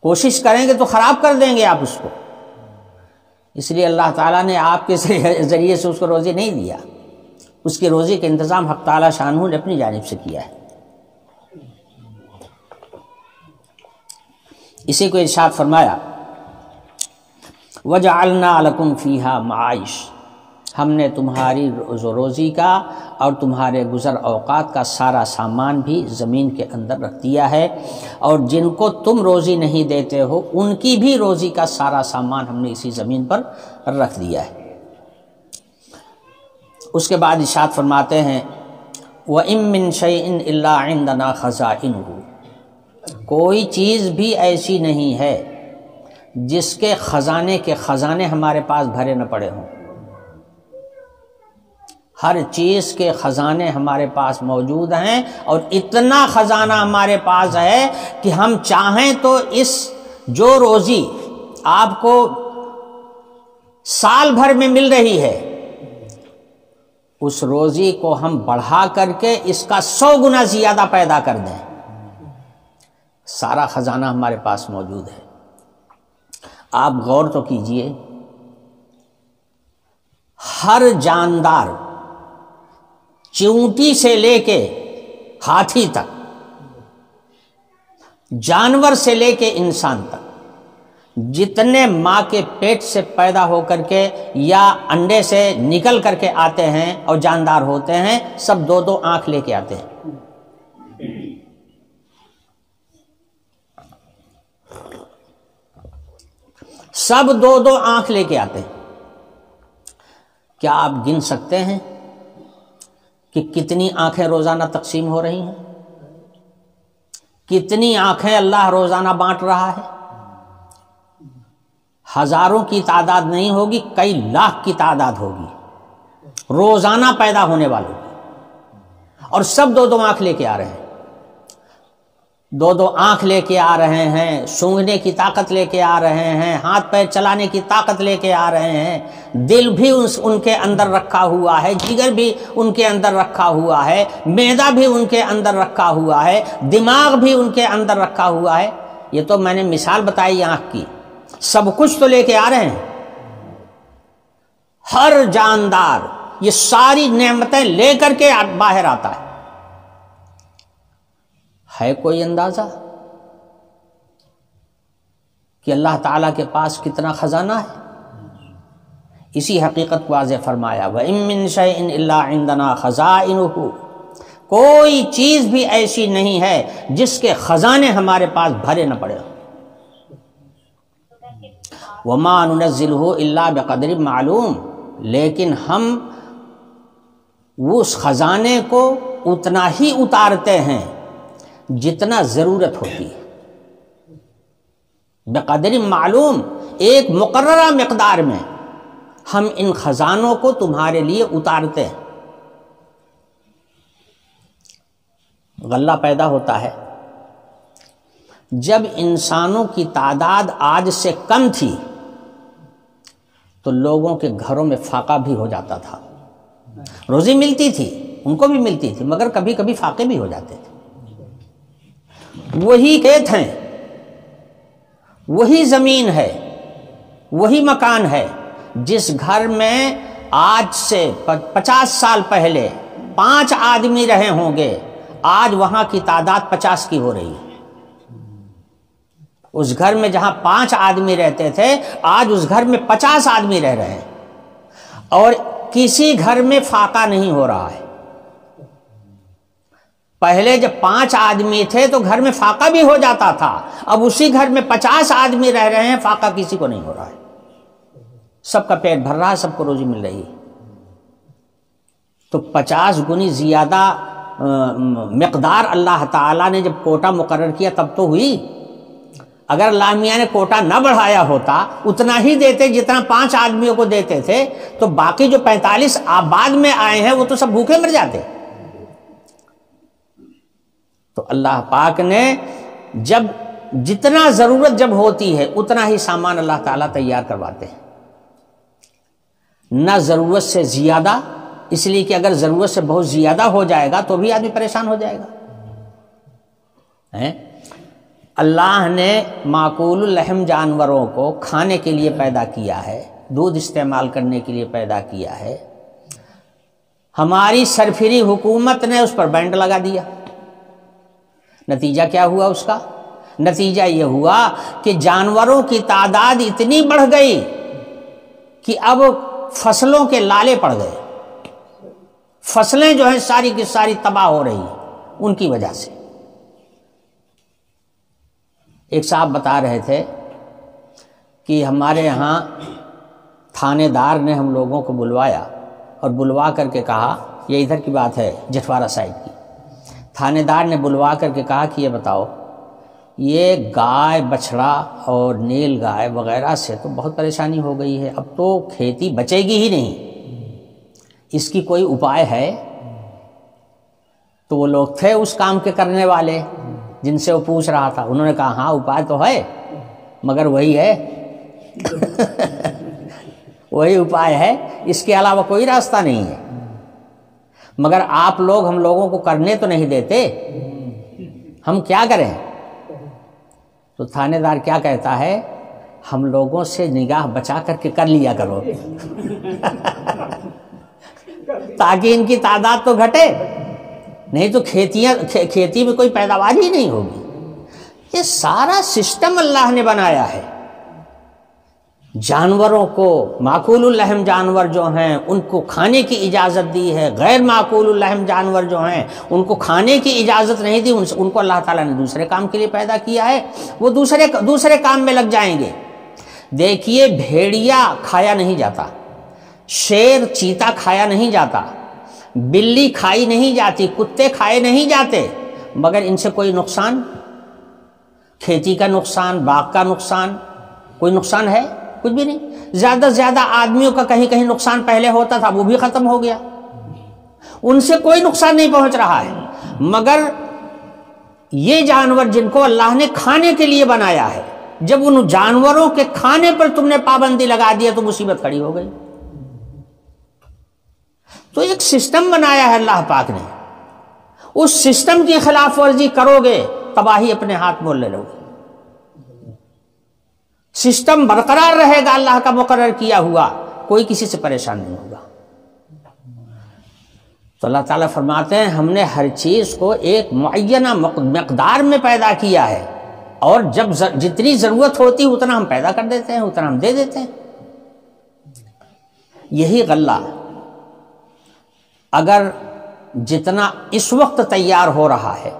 کوشش کریں گے تو خراب کر دیں گے آپ اس کو. اس لیے اللہ تعالیٰ نے آپ کے ذریعے سے اس کو روزی نہیں دیا، اس کی روزی کا انتظام حق تعالیٰ شانہ نے اپنی جانب سے کیا ہے. اسی کو ارشاد فرمایا وَجَعَلْنَا لَكُمْ فِيهَا مَعَائِشَ. ہم نے تمہاری روزی کا اور تمہارے گزر اوقات کا سارا سامان بھی زمین کے اندر رکھ دیا ہے، اور جن کو تم روزی نہیں دیتے ہو ان کی بھی روزی کا سارا سامان ہم نے اسی زمین پر رکھ دیا ہے. اس کے بعد ارشاد فرماتے ہیں وَإِن مِّن شَيْءٍ إِلَّا عِندَنَا خَزَائِنُهُ. کوئی چیز بھی ایسی نہیں ہے جس کے خزانے ہمارے پاس بھرے نہ پڑے ہوں. ہر چیز کے خزانے ہمارے پاس موجود ہیں، اور اتنا خزانہ ہمارے پاس ہے کہ ہم چاہیں تو اس جو روزی آپ کو سال بھر میں مل رہی ہے اس روزی کو ہم بڑھا کر کے اس کا 100 گنا زیادہ پیدا کر دیں. سارا خزانہ ہمارے پاس موجود ہے. آپ غور تو کیجئے، ہر جاندار چیونٹی سے لے کے ہاتھی تک، جانور سے لے کے انسان تک، جتنے ماں کے پیٹ سے پیدا ہو کر کے یا انڈے سے نکل کر کے آتے ہیں اور جاندار ہوتے ہیں، سب دو دو آنکھ لے کے آتے ہیں۔ سب دو دو آنکھ لے کے آتے ہیں۔ کیا آپ گن سکتے ہیں کہ کتنی آنکھیں روزانہ تقسیم ہو رہی ہیں؟ کتنی آنکھیں اللہ روزانہ بانٹ رہا ہے؟ ہزاروں کی تعداد نہیں ہوگی، کئی لاکھ کی تعداد ہوگی روزانہ پیدا ہونے والوں کی، اور سب دو دو آنکھ لے کے آ رہے ہیں، دو دو آنکھ لے کے آ رہے ہیں، سونگھنے کی طاقت لے کے آ رہے ہیں، ہاتھ پیر چلانے کی طاقت لے کے آ رہے ہیں، دل بھی ان کے اندر رکھا ہوا ہے، جگر بھی ان کے اندر رکھا ہوا ہے، معدہ بھی ان کے اندر رکھا ہوا ہے، دماغ بھی ان کے اندر رکھا ہوا ہے۔ یہ تو میں نے مثال بتائی آنکھ کی، سب کچھ تو لے کے آ رہے ہیں۔ ہر جاندار یہ ساری نعمتیں لے کر کے باہر آتا ہے کوئی اندازہ کہ اللہ تعالیٰ کے پاس کتنا خزانہ ہے؟ اسی حقیقت کو واضح فرمایا، وَإِن مِّن شَيْءٍ إِلَّا عِندَنَا خَزَائِنُهُ، کوئی چیز بھی ایسی نہیں ہے جس کے خزانے ہمارے پاس بھرے نہ پڑے۔ وَمَا نُنَزِّلُهُ إِلَّا بِقَدْرٍ مَعْلُوم، لیکن ہم اس خزانے کو اتنا ہی اتارتے ہیں جتنا ضرورت ہوتی ہے، بقدر معلوم، ایک مقررہ مقدار میں ہم ان خزانوں کو تمہارے لیے اتارتے ہیں۔ غلہ پیدا ہوتا ہے جب انسانوں کی تعداد آج سے کم تھی تو لوگوں کے گھروں میں فاقہ بھی ہو جاتا تھا، روزی ملتی تھی، ان کو بھی ملتی تھی، مگر کبھی کبھی فاقے بھی ہو جاتے تھے۔ وہی کھیت ہیں، وہی زمین ہے، وہی مکان ہے جس گھر میں آج سے 50 سال پہلے 5 آدمی رہے ہوں گے، آج وہاں کی تعداد 50 کی ہو رہی ہے۔ اس گھر میں جہاں 5 آدمی رہتے تھے، آج اس گھر میں 50 آدمی رہ رہے ہیں، اور کسی گھر میں فاقہ نہیں ہو رہا ہے۔ پہلے جب 5 آدمی تھے تو گھر میں فاقہ بھی ہو جاتا تھا، اب اسی گھر میں 50 آدمی رہ رہے ہیں، فاقہ کسی کو نہیں ہو رہا ہے، سب کا پیٹ بھر رہا ہے، سب کو روزی مل رہی ہے۔ تو 50 گنی زیادہ مقدار اللہ تعالیٰ نے جب کوٹا مقرر کیا تب تو ہوئی۔ اگر اللہ میاں نے کوٹا نہ بڑھایا ہوتا، اتنا ہی دیتے جتنا 5 آدمیوں کو دیتے تھے، تو باقی جو 45 بعد میں آئے ہیں وہ تو سب بھوکے مر جاتے۔ تو اللہ پاک نے جب جتنا ضرورت جب ہوتی ہے اتنا ہی سامان اللہ تعالیٰ تیار کرواتے ہیں، نہ ضرورت سے زیادہ، اس لیے کہ اگر ضرورت سے بہت زیادہ ہو جائے گا تو بھی آدمی پریشان ہو جائے گا۔ اللہ نے معقول اللحم جانوروں کو کھانے کے لیے پیدا کیا ہے، دودھ استعمال کرنے کے لیے پیدا کیا ہے، ہماری سرفری حکومت نے اس پر بینڈ لگا دیا۔ نتیجہ کیا ہوا اس کا؟ نتیجہ یہ ہوا کہ جانوروں کی تعداد اتنی بڑھ گئی کہ اب فصلوں کے لالے پڑ گئے، فصلیں جو ہیں ساری کی ساری تباہ ہو رہی ہیں ان کی وجہ سے۔ ایک صاحب بتا رہے تھے کہ ہمارے یہاں تھانے دار نے ہم لوگوں کو بلوایا اور بلوا کر کے کہا، یہ ادھر کی بات ہے جٹوارہ سائڈ کی، تھانے دار نے بلوا کر کے کہا کہ یہ بتاؤ، یہ گائے بچھڑا اور نیل گائے وغیرہ سے تو بہت پریشانی ہو گئی ہے، اب تو کھیتی بچے گی ہی نہیں، اس کی کوئی اپائے ہے؟ تو وہ لوگ تھے اس کام کے کرنے والے جن سے وہ پوچھ رہا تھا، انہوں نے کہا ہاں اپائے تو ہے، مگر وہی ہے وہی اپائے ہے، اس کے علاوہ کوئی راستہ نہیں ہے، مگر آپ لوگ ہم لوگوں کو کرنے تو نہیں دیتے، ہم کیا کریں؟ تو تھانے دار کیا کہتا ہے، ہم لوگوں سے نگاہ بچا کر کے کر لیا کرو تاکہ ان کی تعداد تو گھٹے، نہیں تو کھیتی میں کوئی پیداوار ہی نہیں ہوگی۔ یہ سارا سسٹم اللہ نے بنایا ہے، جانوروں کو معقول اللحم جانور جو ہیں ان کو کھانے کی اجازت دی ہے، غیر معقول اللحم جانور جو ہیں ان کو کھانے کی اجازت نہیں دی، ان کو اللہ تعالیٰ نے دوسرے کام کے لیے پیدا کیا ہے، وہ دوسرے کام میں لگ جائیں گے۔ دیکھیے بھیڑیا کھایا نہیں جاتا، شیر چیتا کھایا نہیں جاتا، بلی کھائی نہیں جاتی، کتے کھائے نہیں جاتے، مگر ان سے کوئی نقصان، کھیتی کا نقصان، باغ کا نقصان، کوئی نقصان ہے؟ کچھ بھی نہیں۔ زیادہ سے زیادہ آدمیوں کا کہیں کہیں نقصان پہلے ہوتا تھا، وہ بھی ختم ہو گیا، ان سے کوئی نقصان نہیں پہنچ رہا ہے۔ مگر یہ جانور جن کو اللہ نے کھانے کے لیے بنایا ہے، جب ان جانوروں کے کھانے پر تم نے پابندی لگا دیا تو مصیبت کھڑی ہو گئی۔ تو ایک سسٹم بنایا ہے اللہ پاک نے، اس سسٹم کی خلاف ورزی کرو گے تباہی اپنے ہاتھ میں لے لو گے۔ سسٹم برقرار رہے گا اللہ کا مقرر کیا ہوا، کوئی کسی سے پریشان نہیں ہوگا۔ تو اللہ تعالیٰ فرماتے ہیں ہم نے ہر چیز کو ایک معینہ مقدار میں پیدا کیا ہے، اور جب جتنی ضرورت ہوتی ہے اتنا ہم پیدا کر دیتے ہیں، اتنا ہم دے دیتے ہیں۔ یہی غلہ اگر جتنا اس وقت تیار ہو رہا ہے،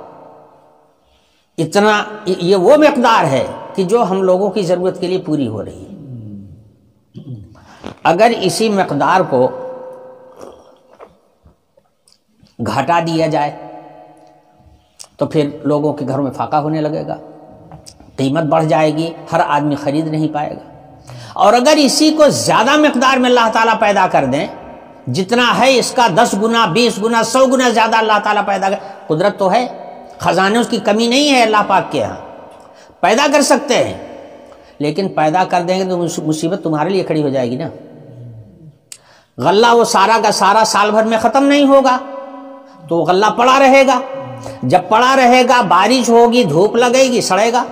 اتنا یہ وہ مقدار ہے کہ جو ہم لوگوں کی ضرورت کے لیے پوری ہو رہی ہے، اگر اسی مقدار کو گھٹا دیا جائے تو پھر لوگوں کے گھروں میں فاقہ ہونے لگے گا، قیمت بڑھ جائے گی، ہر آدمی خرید نہیں پائے گا۔ اور اگر اسی کو زیادہ مقدار میں اللہ تعالیٰ پیدا کر دیں، جتنا ہے اس کا 10 گنا 20 گنا 100 گنا زیادہ اللہ تعالیٰ پیدا کر، قدرت تو ہے، خزانے اس کی کمی نہیں ہے اللہ پاک کے ہاں، پیدا کر سکتے ہیں، لیکن پیدا کر دیں گے تو مصیبت تمہارے لیے کھڑی ہو جائے گی نا۔ غلہ وہ سارا کا سارا سال بھر میں ختم نہیں ہوگا، تو غلہ پڑا رہے گا، جب پڑا رہے گا بارش ہوگی، دھوپ لگے گی، سڑے گا،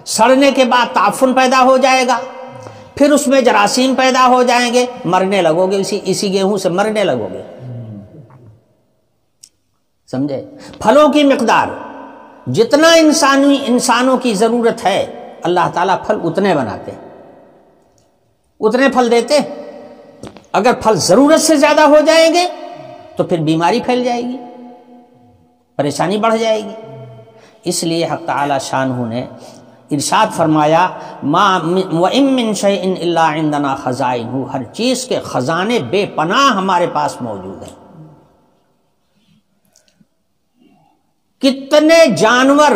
سڑنے کے بعد تعفن پیدا ہو جائے گا، پھر اس میں جراثیم پیدا ہو جائیں گے، مرنے لگو گے، اسی گیہوں سے مرنے لگو گے، سمجھے؟ پھلوں کی مقدار جتنا انسانوں کی ضرورت ہے اللہ تعالیٰ پھل اتنے بناتے، اتنے پھل دیتے۔ اگر پھل ضرورت سے زیادہ ہو جائیں گے تو پھر بیماری پھیل جائے گی، پریشانی بڑھ جائے گی۔ اس لیے حق تعالی شانہ نے ارشاد فرمایا وَإِن مِّن شَيْءٍ إِلَّا عِندَنَا خَزَائِنُهُ، ہر چیز کے خزانے بے پناہ ہمارے پاس موجود ہیں۔ کتنے جانور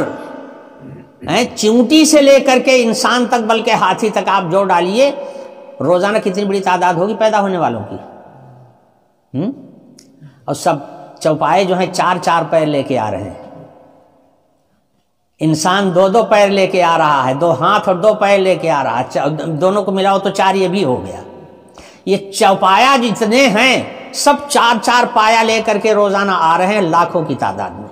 ہیں، چیونٹی سے لے کر کے انسان تک، بلکہ ہاتھی تک آپ جوڑ ڈالیے، روزانہ کتنی بڑی تعداد ہوگی پیدا ہونے والوں کی، اور سب چوپائے جو ہیں 4 پیر لے کے آ رہے ہیں، انسان 2 پیر لے کے آ رہا ہے، 2 ہاتھ اور 2 پیر لے کے آ رہا ہے، دونوں کو ملاؤ تو 4 یہ بھی ہو گیا۔ یہ چوپایا جتنے ہیں سب 4 پایا لے کر کے روزانہ آ رہے ہیں، لاکھوں کی تعداد میں۔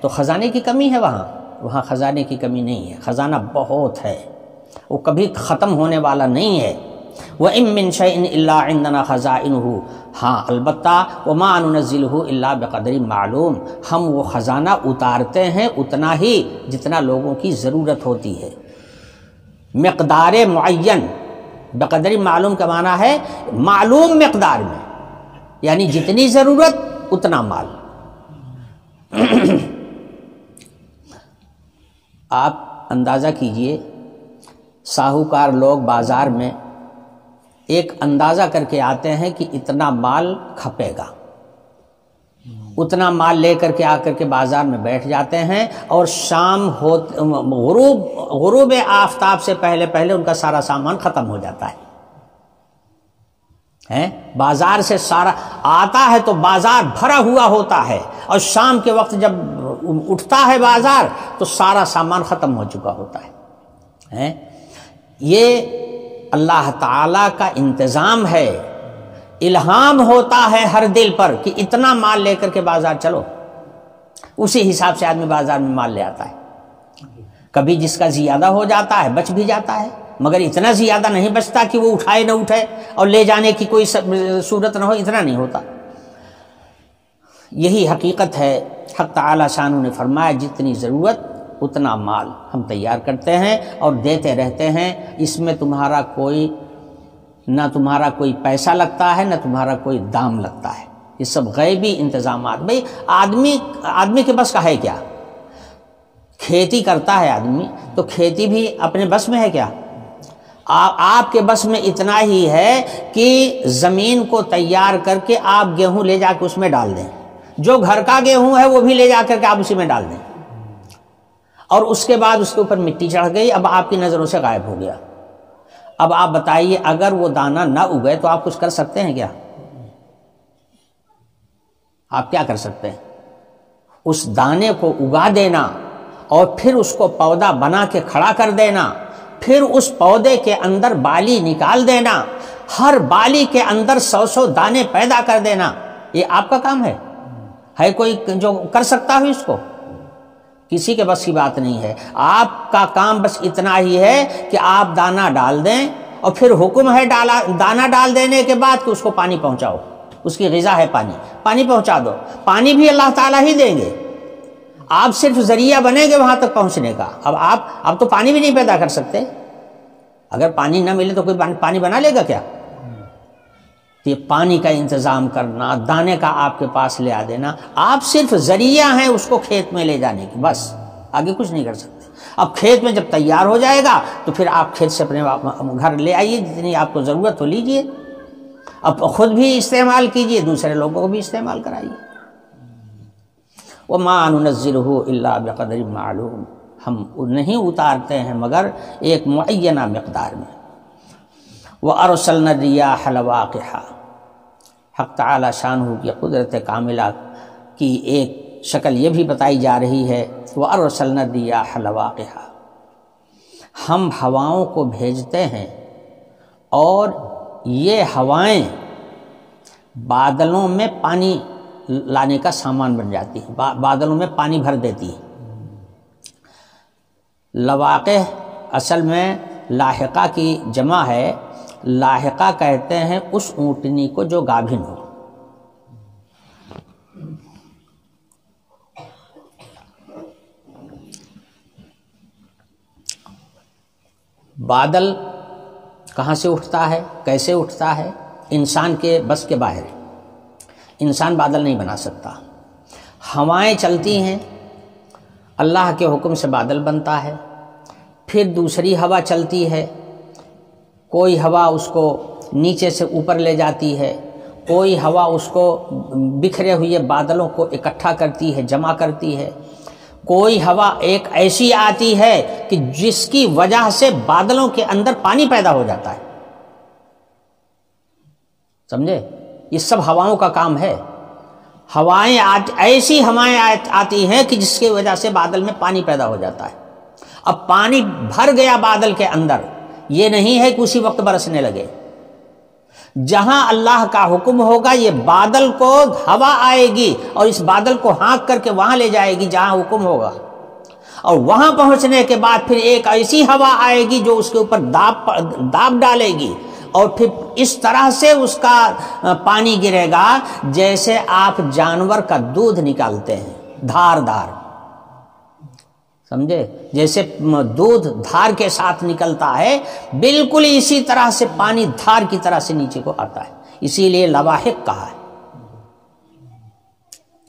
تو خزانے کی کمی ہے وہاں خزانے کی کمی نہیں ہے، خزانہ بہت ہے، وہ کبھی ختم ہونے والا نہیں ہے۔ وَإِن مِّن شَيْءٍ إِلَّا عِندَنَا خَزَائِنُهُ، ہاں البتہ وَمَا نُنَزِّلُهُ إِلَّا بِقَدْرٍ معلوم، ہم وہ خزانہ اتارتے ہیں اتنا ہی جتنا لوگوں کی ضرورت ہوتی ہے، مقدار معین۔ بقدر معلوم کا معنی ہے معلوم مقدار میں، یعنی جتنی ضرورت اتنا مال۔ آپ اندازہ کیجئے، ساہوکار لوگ بازار میں ایک اندازہ کر کے آتے ہیں کہ اتنا مال کھپے گا، اتنا مال لے کر کے آ کر کے بازار میں بیٹھ جاتے ہیں، اور شام غروب آفتاب سے پہلے ان کا سارا سامان ختم ہو جاتا ہے۔ بازار سے سارا آتا ہے تو بازار بھرا ہوا ہوتا ہے، اور شام کے وقت جب اٹھتا ہے بازار تو سارا سامان ختم ہو چکا ہوتا ہے۔ یہ اللہ تعالی کا انتظام ہے، الہام ہوتا ہے ہر دل پر کہ اتنا مال لے کر کے بازار چلو، اسی حساب سے آدمی بازار میں مال لے آتا ہے۔ کبھی جس کا زیادہ ہو جاتا ہے بچ بھی جاتا ہے، مگر اتنا زیادہ نہیں بچتا کہ وہ اٹھائے نہ اٹھے اور لے جانے کی کوئی صورت نہ ہو، اتنا نہیں ہوتا۔ یہی حقیقت ہے، حق تعالی شانہ نے فرمایا جتنی ضرورت اتنا مال ہم تیار کرتے ہیں اور دیتے رہتے ہیں، اس میں تمہارا کوئی پیسہ لگتا ہے، نہ تمہارا کوئی دام لگتا ہے، یہ سب غیبی انتظامات۔ بھئی آدمی کے بس کا ہے کیا؟ کھیتی کرتا ہے آدمی تو کھیتی بھی اپنے بس میں ہے کیا؟ آپ کے بس میں اتنا ہی ہے کہ زمین کو تیار کر کے آپ گیہوں لے جا کے اس میں ڈال دیں، جو گھر کا گیہوں ہے وہ بھی لے جا کر کے آپ اسی میں ڈال دیں، اور اس کے بعد اس کے اوپر مٹی چڑھ گئی، اب آپ کی نظروں سے غائب ہو گیا۔ اب آپ بتائیے اگر وہ دانہ نہ اگے تو آپ کچھ کر سکتے ہیں کیا؟ آپ کیا کر سکتے ہیں؟ اس دانے کو اگا دینا اور پھر اس کو پودا بنا کے کھڑا کر دینا، پھر اس پودے کے اندر بالی نکال دینا، ہر بالی کے اندر 100 دانے پیدا کر دینا، یہ آپ کا کام ہے کوئی جو کر سکتا ہے اس کو؟ کسی کے بس کی بات نہیں ہے۔ آپ کا کام بس اتنا ہی ہے کہ آپ دانہ ڈال دیں، اور پھر حکم ہے دانہ ڈال دینے کے بعد کہ اس کو پانی پہنچاؤ، اس کی غذا ہے پانی پہنچا دو، پانی بھی اللہ تعالیٰ ہی دیں گے، آپ صرف ذریعہ بنیں گے وہاں تک پہنچنے کا۔ اب تو پانی بھی نہیں پیدا کر سکتے، اگر پانی نہ ملے تو کوئی پانی بنا لے گا کیا؟ یہ پانی کا انتظام کرنا، دانے کا آپ کے پاس لے آ دینا، آپ صرف ذریعہ ہیں اس کو کھیت میں لے جانے کی، بس آگے کچھ نہیں کر سکتے۔ اب کھیت میں جب تیار ہو جائے گا تو پھر آپ کھیت سے اپنے گھر لے آئیے، جتنی آپ کو ضرورت ہو لیجئے، اب خود بھی استعمال کیجئے، دوسرے لوگوں کو بھی استعمال کرائیے۔ وَمَا نُنَزِّلُهُ إِلَّا بِقَدْرٍ مَعْلُومٍ، ہم نہیں اتارتے ہیں مگر ایک معینہ مقدار میں۔ وَأَرْسَلْنَا الرِّيَاحَ لَوَاقِحَ، حق تعالی شانہ کی قدرت کاملہ کی ایک شکل یہ بھی بتائی جا رہی ہے، وَأَرْسَلْنَا الرِّيَاحَ لَوَاقِحَ، ہم ہواؤں کو بھیجتے ہیں اور یہ ہوائیں بادلوں میں پانی لانے کا سامان بن جاتی ہے، بادلوں میں پانی بھر دیتی ہے۔ لواقع اصل میں لاحقہ کی جمع ہے، لاحقہ کہتے ہیں اس اونٹنی کو جو گابھن ہو۔ بادل کہاں سے اٹھتا ہے، کیسے اٹھتا ہے، انسان کے بس کے باہر ہے، انسان بادل نہیں بنا سکتا۔ ہوائیں چلتی ہیں، اللہ کے حکم سے بادل بنتا ہے، پھر دوسری ہوا چلتی ہے، کوئی ہوا اس کو نیچے سے اوپر لے جاتی ہے، کوئی ہوا اس کو بکھرے ہوئے بادلوں کو اکٹھا کرتی ہے، جمع کرتی ہے، کوئی ہوا ایک ایسی آتی ہے کہ جس کی وجہ سے بادلوں کے اندر پانی پیدا ہو جاتا ہے، سمجھے؟ یہ سب ہواؤں کا کام ہے۔ ہوائیں ایسی ہوائیں آتی ہیں کہ جس کی وجہ سے بادل میں پانی پیدا ہو جاتا ہے۔ اب پانی بھر گیا بادل کے اندر، یہ نہیں ہے کہ اسی وقت برسنے لگے، جہاں اللہ کا حکم ہوگا یہ بادل کو ہوا آئے گی اور اس بادل کو ہانک کر کے وہاں لے جائے گی جہاں حکم ہوگا، اور وہاں پہنچنے کے بعد پھر ایک ایسی ہوا آئے گی جو اس کے اوپر داب ڈالے گی، اور پھر اس طرح سے اس کا پانی گرے گا جیسے آپ جانور کا دودھ نکالتے ہیں دھار دھار، سمجھے؟ جیسے دودھ دھار کے ساتھ نکلتا ہے، بالکل اسی طرح سے پانی دھار کی طرح سے نیچے کو آتا ہے، اسی لیے لواحق کہا ہے۔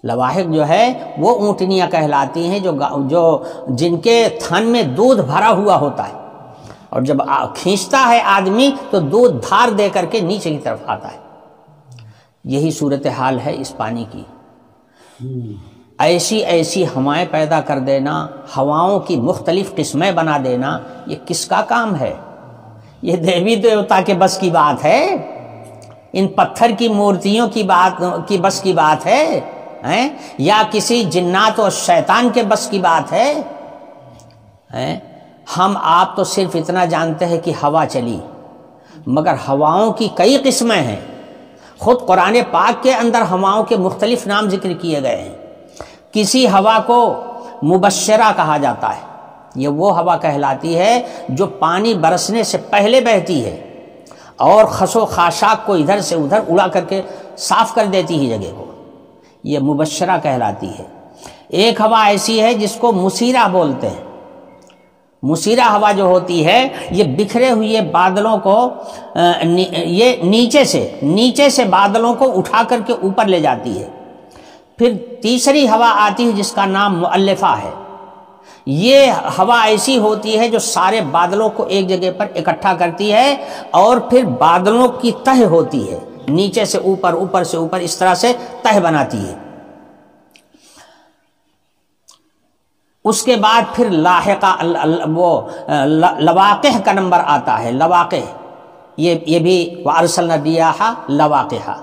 لواحق جو ہے وہ اونٹنیاں کہلاتی ہیں جو جن کے تھن میں دودھ بھرا ہوا ہوتا ہے، اور جب کھینچتا ہے آدمی تو دودھ دھار دے کر کے نیچے کی طرف آتا ہے۔ یہی صورتحال ہے اس پانی کی۔ ایسی ہوائیں پیدا کر دینا، ہواؤں کی مختلف قسمیں بنا دینا، یہ کس کا کام ہے؟ یہ دیوی دیوتا کے بس کی بات ہے؟ ان پتھر کی مورتیوں کی بس کی بات ہے؟ یا کسی جنات و شیطان کے بس کی بات ہے؟ ہم آپ تو صرف اتنا جانتے ہیں کہ ہوا چلی، مگر ہواؤں کی کئی قسمیں ہیں۔ خود قرآن پاک کے اندر ہواؤں کے مختلف نام ذکر کیے گئے ہیں۔ کسی ہوا کو مبشرہ کہا جاتا ہے، یہ وہ ہوا کہلاتی ہے جو پانی برسنے سے پہلے بہتی ہے اور خس و خاشاک کو ادھر سے ادھر اڑا کر کے صاف کر دیتی ہے جگہ کو، یہ مبشرہ کہلاتی ہے۔ ایک ہوا ایسی ہے جس کو مسیرہ بولتے ہیں، مسیرہ ہوا جو ہوتی ہے یہ بکھرے ہوئے بادلوں کو یہ نیچے سے بادلوں کو اٹھا کر کے اوپر لے جاتی ہے۔ پھر تیسری ہوا آتی ہے جس کا نام مؤلفہ ہے، یہ ہوا ایسی ہوتی ہے جو سارے بادلوں کو ایک جگہ پر اکٹھا کرتی ہے اور پھر بادلوں کی تہ ہوتی ہے، نیچے سے اوپر، اوپر سے اوپر، اس طرح سے تہ بناتی ہے۔ اس کے بعد پھر لاحقہ وہ لواقح کا نمبر آتا ہے، لواقح، یہ بھی وارسلنا الرياح لواقحا،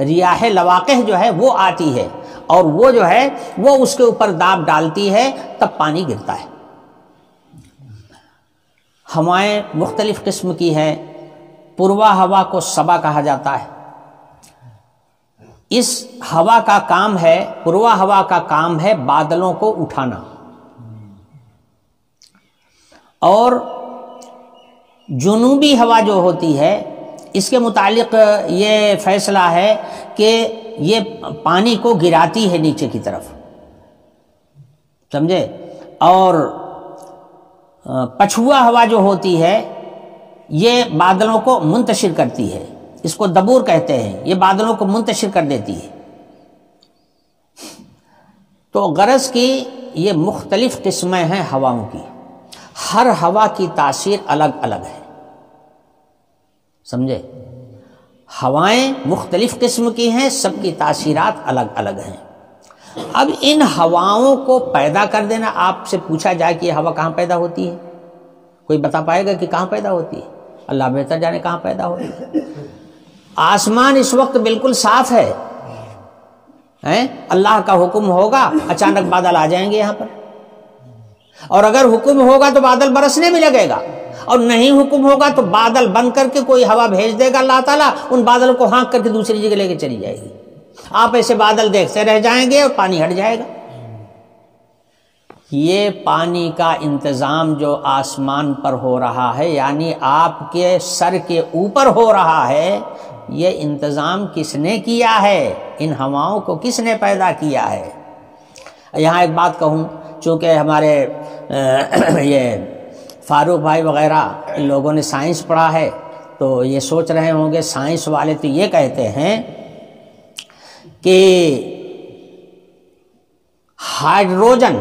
ریاح لواقح جو ہے وہ آتی ہے اور وہ جو ہے وہ اس کے اوپر داب ڈالتی ہے، تب پانی گرتا ہے۔ ہوائیں مختلف قسم کی ہیں، پوروا ہوا کو صبا کہا جاتا ہے۔ اس ہوا کا کام ہے، پوروا ہوا کا کام ہے بادلوں کو اٹھانا، اور جنوبی ہوا جو ہوتی ہے اس کے متعلق یہ فیصلہ ہے کہ یہ پانی کو گراتی ہے نیچے کی طرف، سمجھے؟ اور پچھوا ہوا جو ہوتی ہے یہ بادلوں کو منتشر کرتی ہے، اس کو دبور کہتے ہیں، یہ بادلوں کو منتشر کر دیتی ہے۔ تو غرض کی یہ مختلف قسمیں ہیں ہواؤں کی، ہر ہوا کی تاثیر الگ الگ ہے، سمجھے؟ ہوائیں مختلف قسم کی ہیں، سب کی تاثیرات الگ الگ ہیں۔ اب ان ہواؤں کو پیدا کر دینا، آپ سے پوچھا جائے کہ یہ ہوا کہاں پیدا ہوتی ہے، کوئی بتا پائے گا کہ کہاں پیدا ہوتی ہے؟ اللہ بہتر جانے کہاں پیدا ہوتی ہے۔ آسمان اس وقت بالکل صاف ہے، اللہ کا حکم ہوگا اچانک بادل آ جائیں گے یہاں پر، اور اگر حکم ہوگا تو بادل برسنے بھی لگے گا، اور نہیں حکم ہوگا تو بادل بند کر کے کوئی ہوا بھیج دے گا اللہ تعالیٰ، ان بادلوں کو ہانک کر کے دوسری جگہ لے کے چلی جائے گی، آپ ایسے بادل دیکھتے رہ جائیں گے اور پانی ہٹ جائے گا۔ یہ پانی کا انتظام جو آسمان پر ہو رہا ہے، یعنی آپ کے سر کے اوپر ہو رہا ہے، یہ انتظام کس نے کیا ہے؟ ان ہواؤں کو کس نے پیدا کیا ہے؟ یہاں ایک بات کہوں، چونکہ ہمارے یہ فاروق بھائی وغیرہ ان لوگوں نے سائنس پڑھا ہے، تو یہ سوچ رہے ہوں گے سائنس والے تو یہ کہتے ہیں کہ ہائیڈروجن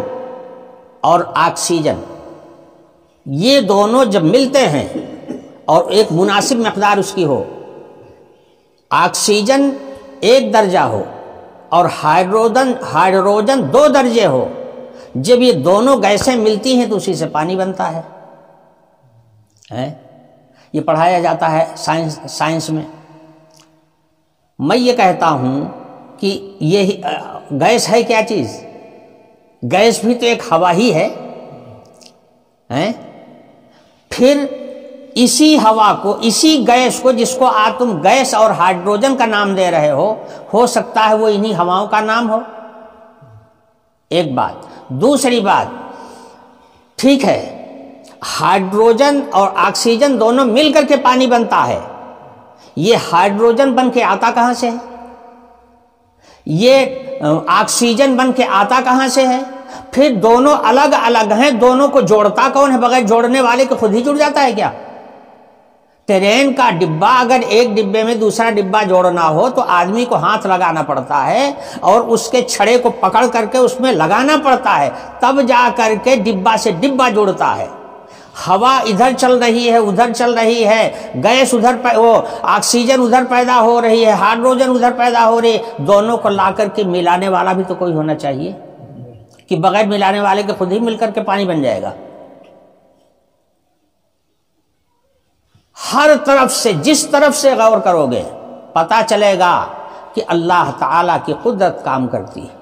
اور آکسیجن یہ دونوں جب ملتے ہیں اور ایک مناسب مقدار اس کی ہو، آکسیجن 1 درجہ ہو اور ہائیڈروجن 2 درجے ہو، جب یہ دونوں گیسیں ملتی ہیں تو اسی سے پانی بنتا ہے۔ یہ پڑھایا جاتا ہے سائنس میں۔ میں یہ کہتا ہوں کہ یہ گیس ہے کیا چیز؟ گیس بھی تو ایک ہوا ہی ہے۔ پھر اسی ہوا کو، اسی گیس کو، جس کو آپ تم گیس اور ہائیڈروجن کا نام دے رہے ہو سکتا ہے وہ انہی ہواؤں کا نام ہو۔ ایک بات۔ دوسری بات، ٹھیک ہے ہائیڈروجن اور آکسیجن دونوں مل کر کے پانی بنتا ہے، یہ ہائیڈروجن بن کے آتا کہاں سے ہے؟ یہ آکسیجن بن کے آتا کہاں سے ہے؟ پھر دونوں الگ الگ ہیں، دونوں کو جوڑتا کون ہے؟ بغیر جوڑنے والے کے خود ہی جڑ جاتا ہے کیا؟ ٹرین کا ڈبہ اگر ایک ڈبے میں دوسرا ڈبہ جوڑنا ہو تو آدمی کو ہاتھ لگانا پڑتا ہے اور اس کے چھڑے کو پکڑ کر کے اس میں لگانا پڑتا ہے، تب جا کر کے ڈبہ سے ڈبہ جڑتا ہے۔ ہوا ادھر چل رہی ہے، ادھر چل رہی ہے، گیس ادھر آکسیجن ادھر پیدا ہو رہی ہے، ہائیڈروجن ادھر پیدا ہو رہی ہے، دونوں کو لا کر کے ملانے والا بھی تو کوئی ہونا چاہیے، کہ بغیر ملانے والے کے خود ہی مل کر کے پانی بن جائے گا۔ ہر طرف سے، جس طرف سے غور کرو گے پتہ چلے گا کہ اللہ تعالیٰ کی قدرت کام کرتی ہے۔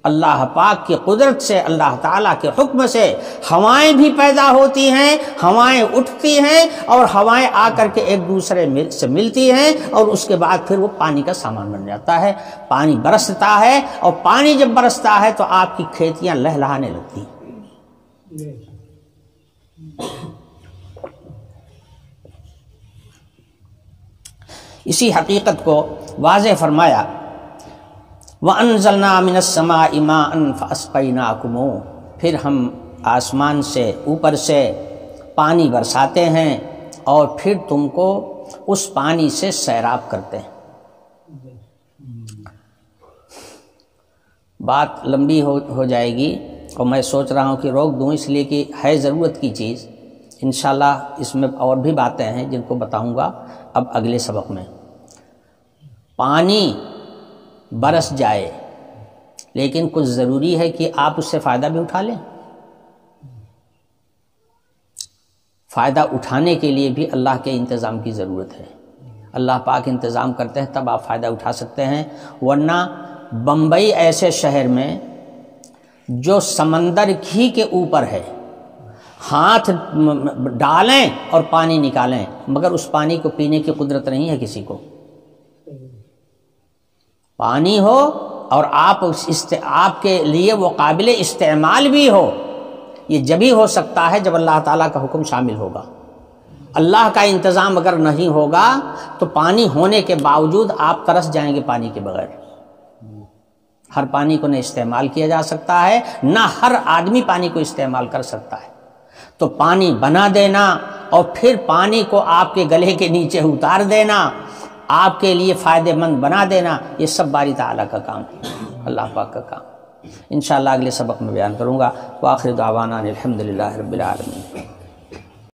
اللہ پاک کی قدرت سے، اللہ تعالیٰ کے حکم سے ہوائیں بھی پیدا ہوتی ہیں، ہوائیں اٹھتی ہیں اور ہوائیں آ کر کے ایک دوسرے سے ملتی ہیں اور اس کے بعد پھر وہ پانی کا سامان بن جاتا ہے، پانی برستا ہے، اور پانی جب برستا ہے تو آپ کی کھیتیاں لہلہانے لگتی ہیں۔ اسی حقیقت کو واضح فرمایا، وَأَنزَلْنَا مِنَ السَّمَاءِ مَاءً فَأَسْقَيْنَاكُمُوهُ، پھر ہم آسمان سے اوپر سے پانی برساتے ہیں اور پھر تم کو اس پانی سے سیراب کرتے ہیں۔ بات لمبی ہو جائے گی اور میں سوچ رہا ہوں کہ روک دوں، اس لیے کہ ہے ضرورت کی چیز۔ انشاءاللہ اس میں اور بھی باتیں ہیں جن کو بتاؤں گا اب اگلے سبق میں۔ پانی برس جائے لیکن کچھ ضروری ہے کہ آپ اس سے فائدہ بھی اٹھا لیں۔ فائدہ اٹھانے کے لیے بھی اللہ کے انتظام کی ضرورت ہے۔ اللہ پاک انتظام کرتے ہیں تب آپ فائدہ اٹھا سکتے ہیں، ورنہ بمبئی ایسے شہر میں جو سمندر ہی کے اوپر ہے، ہاتھ ڈالیں اور پانی نکالیں مگر اس پانی کو پینے کی قدرت نہیں ہے کسی کو۔ پانی ہو اور آپ کے لیے وہ قابل استعمال بھی ہو، یہ جبھی ہو سکتا ہے جب اللہ تعالیٰ کا حکم شامل ہوگا۔ اللہ کا انتظام اگر نہیں ہوگا تو پانی ہونے کے باوجود آپ ترس جائیں گے پانی کے بغیر۔ ہر پانی کو نہ استعمال کیا جا سکتا ہے، نہ ہر آدمی پانی کو استعمال کر سکتا ہے۔ تو پانی بنا دینا اور پھر پانی کو آپ کے گلے کے نیچے اتار دینا، آپ کے لیے فائدہ مند بنا دینا، یہ سب باری تعالیٰ کا کام ہے، اللہ پاک کا کام۔ انشاءاللہ اگلے سبق میں بیان کروں گا۔ وآخر دعوانا الحمدللہ رب العالمین۔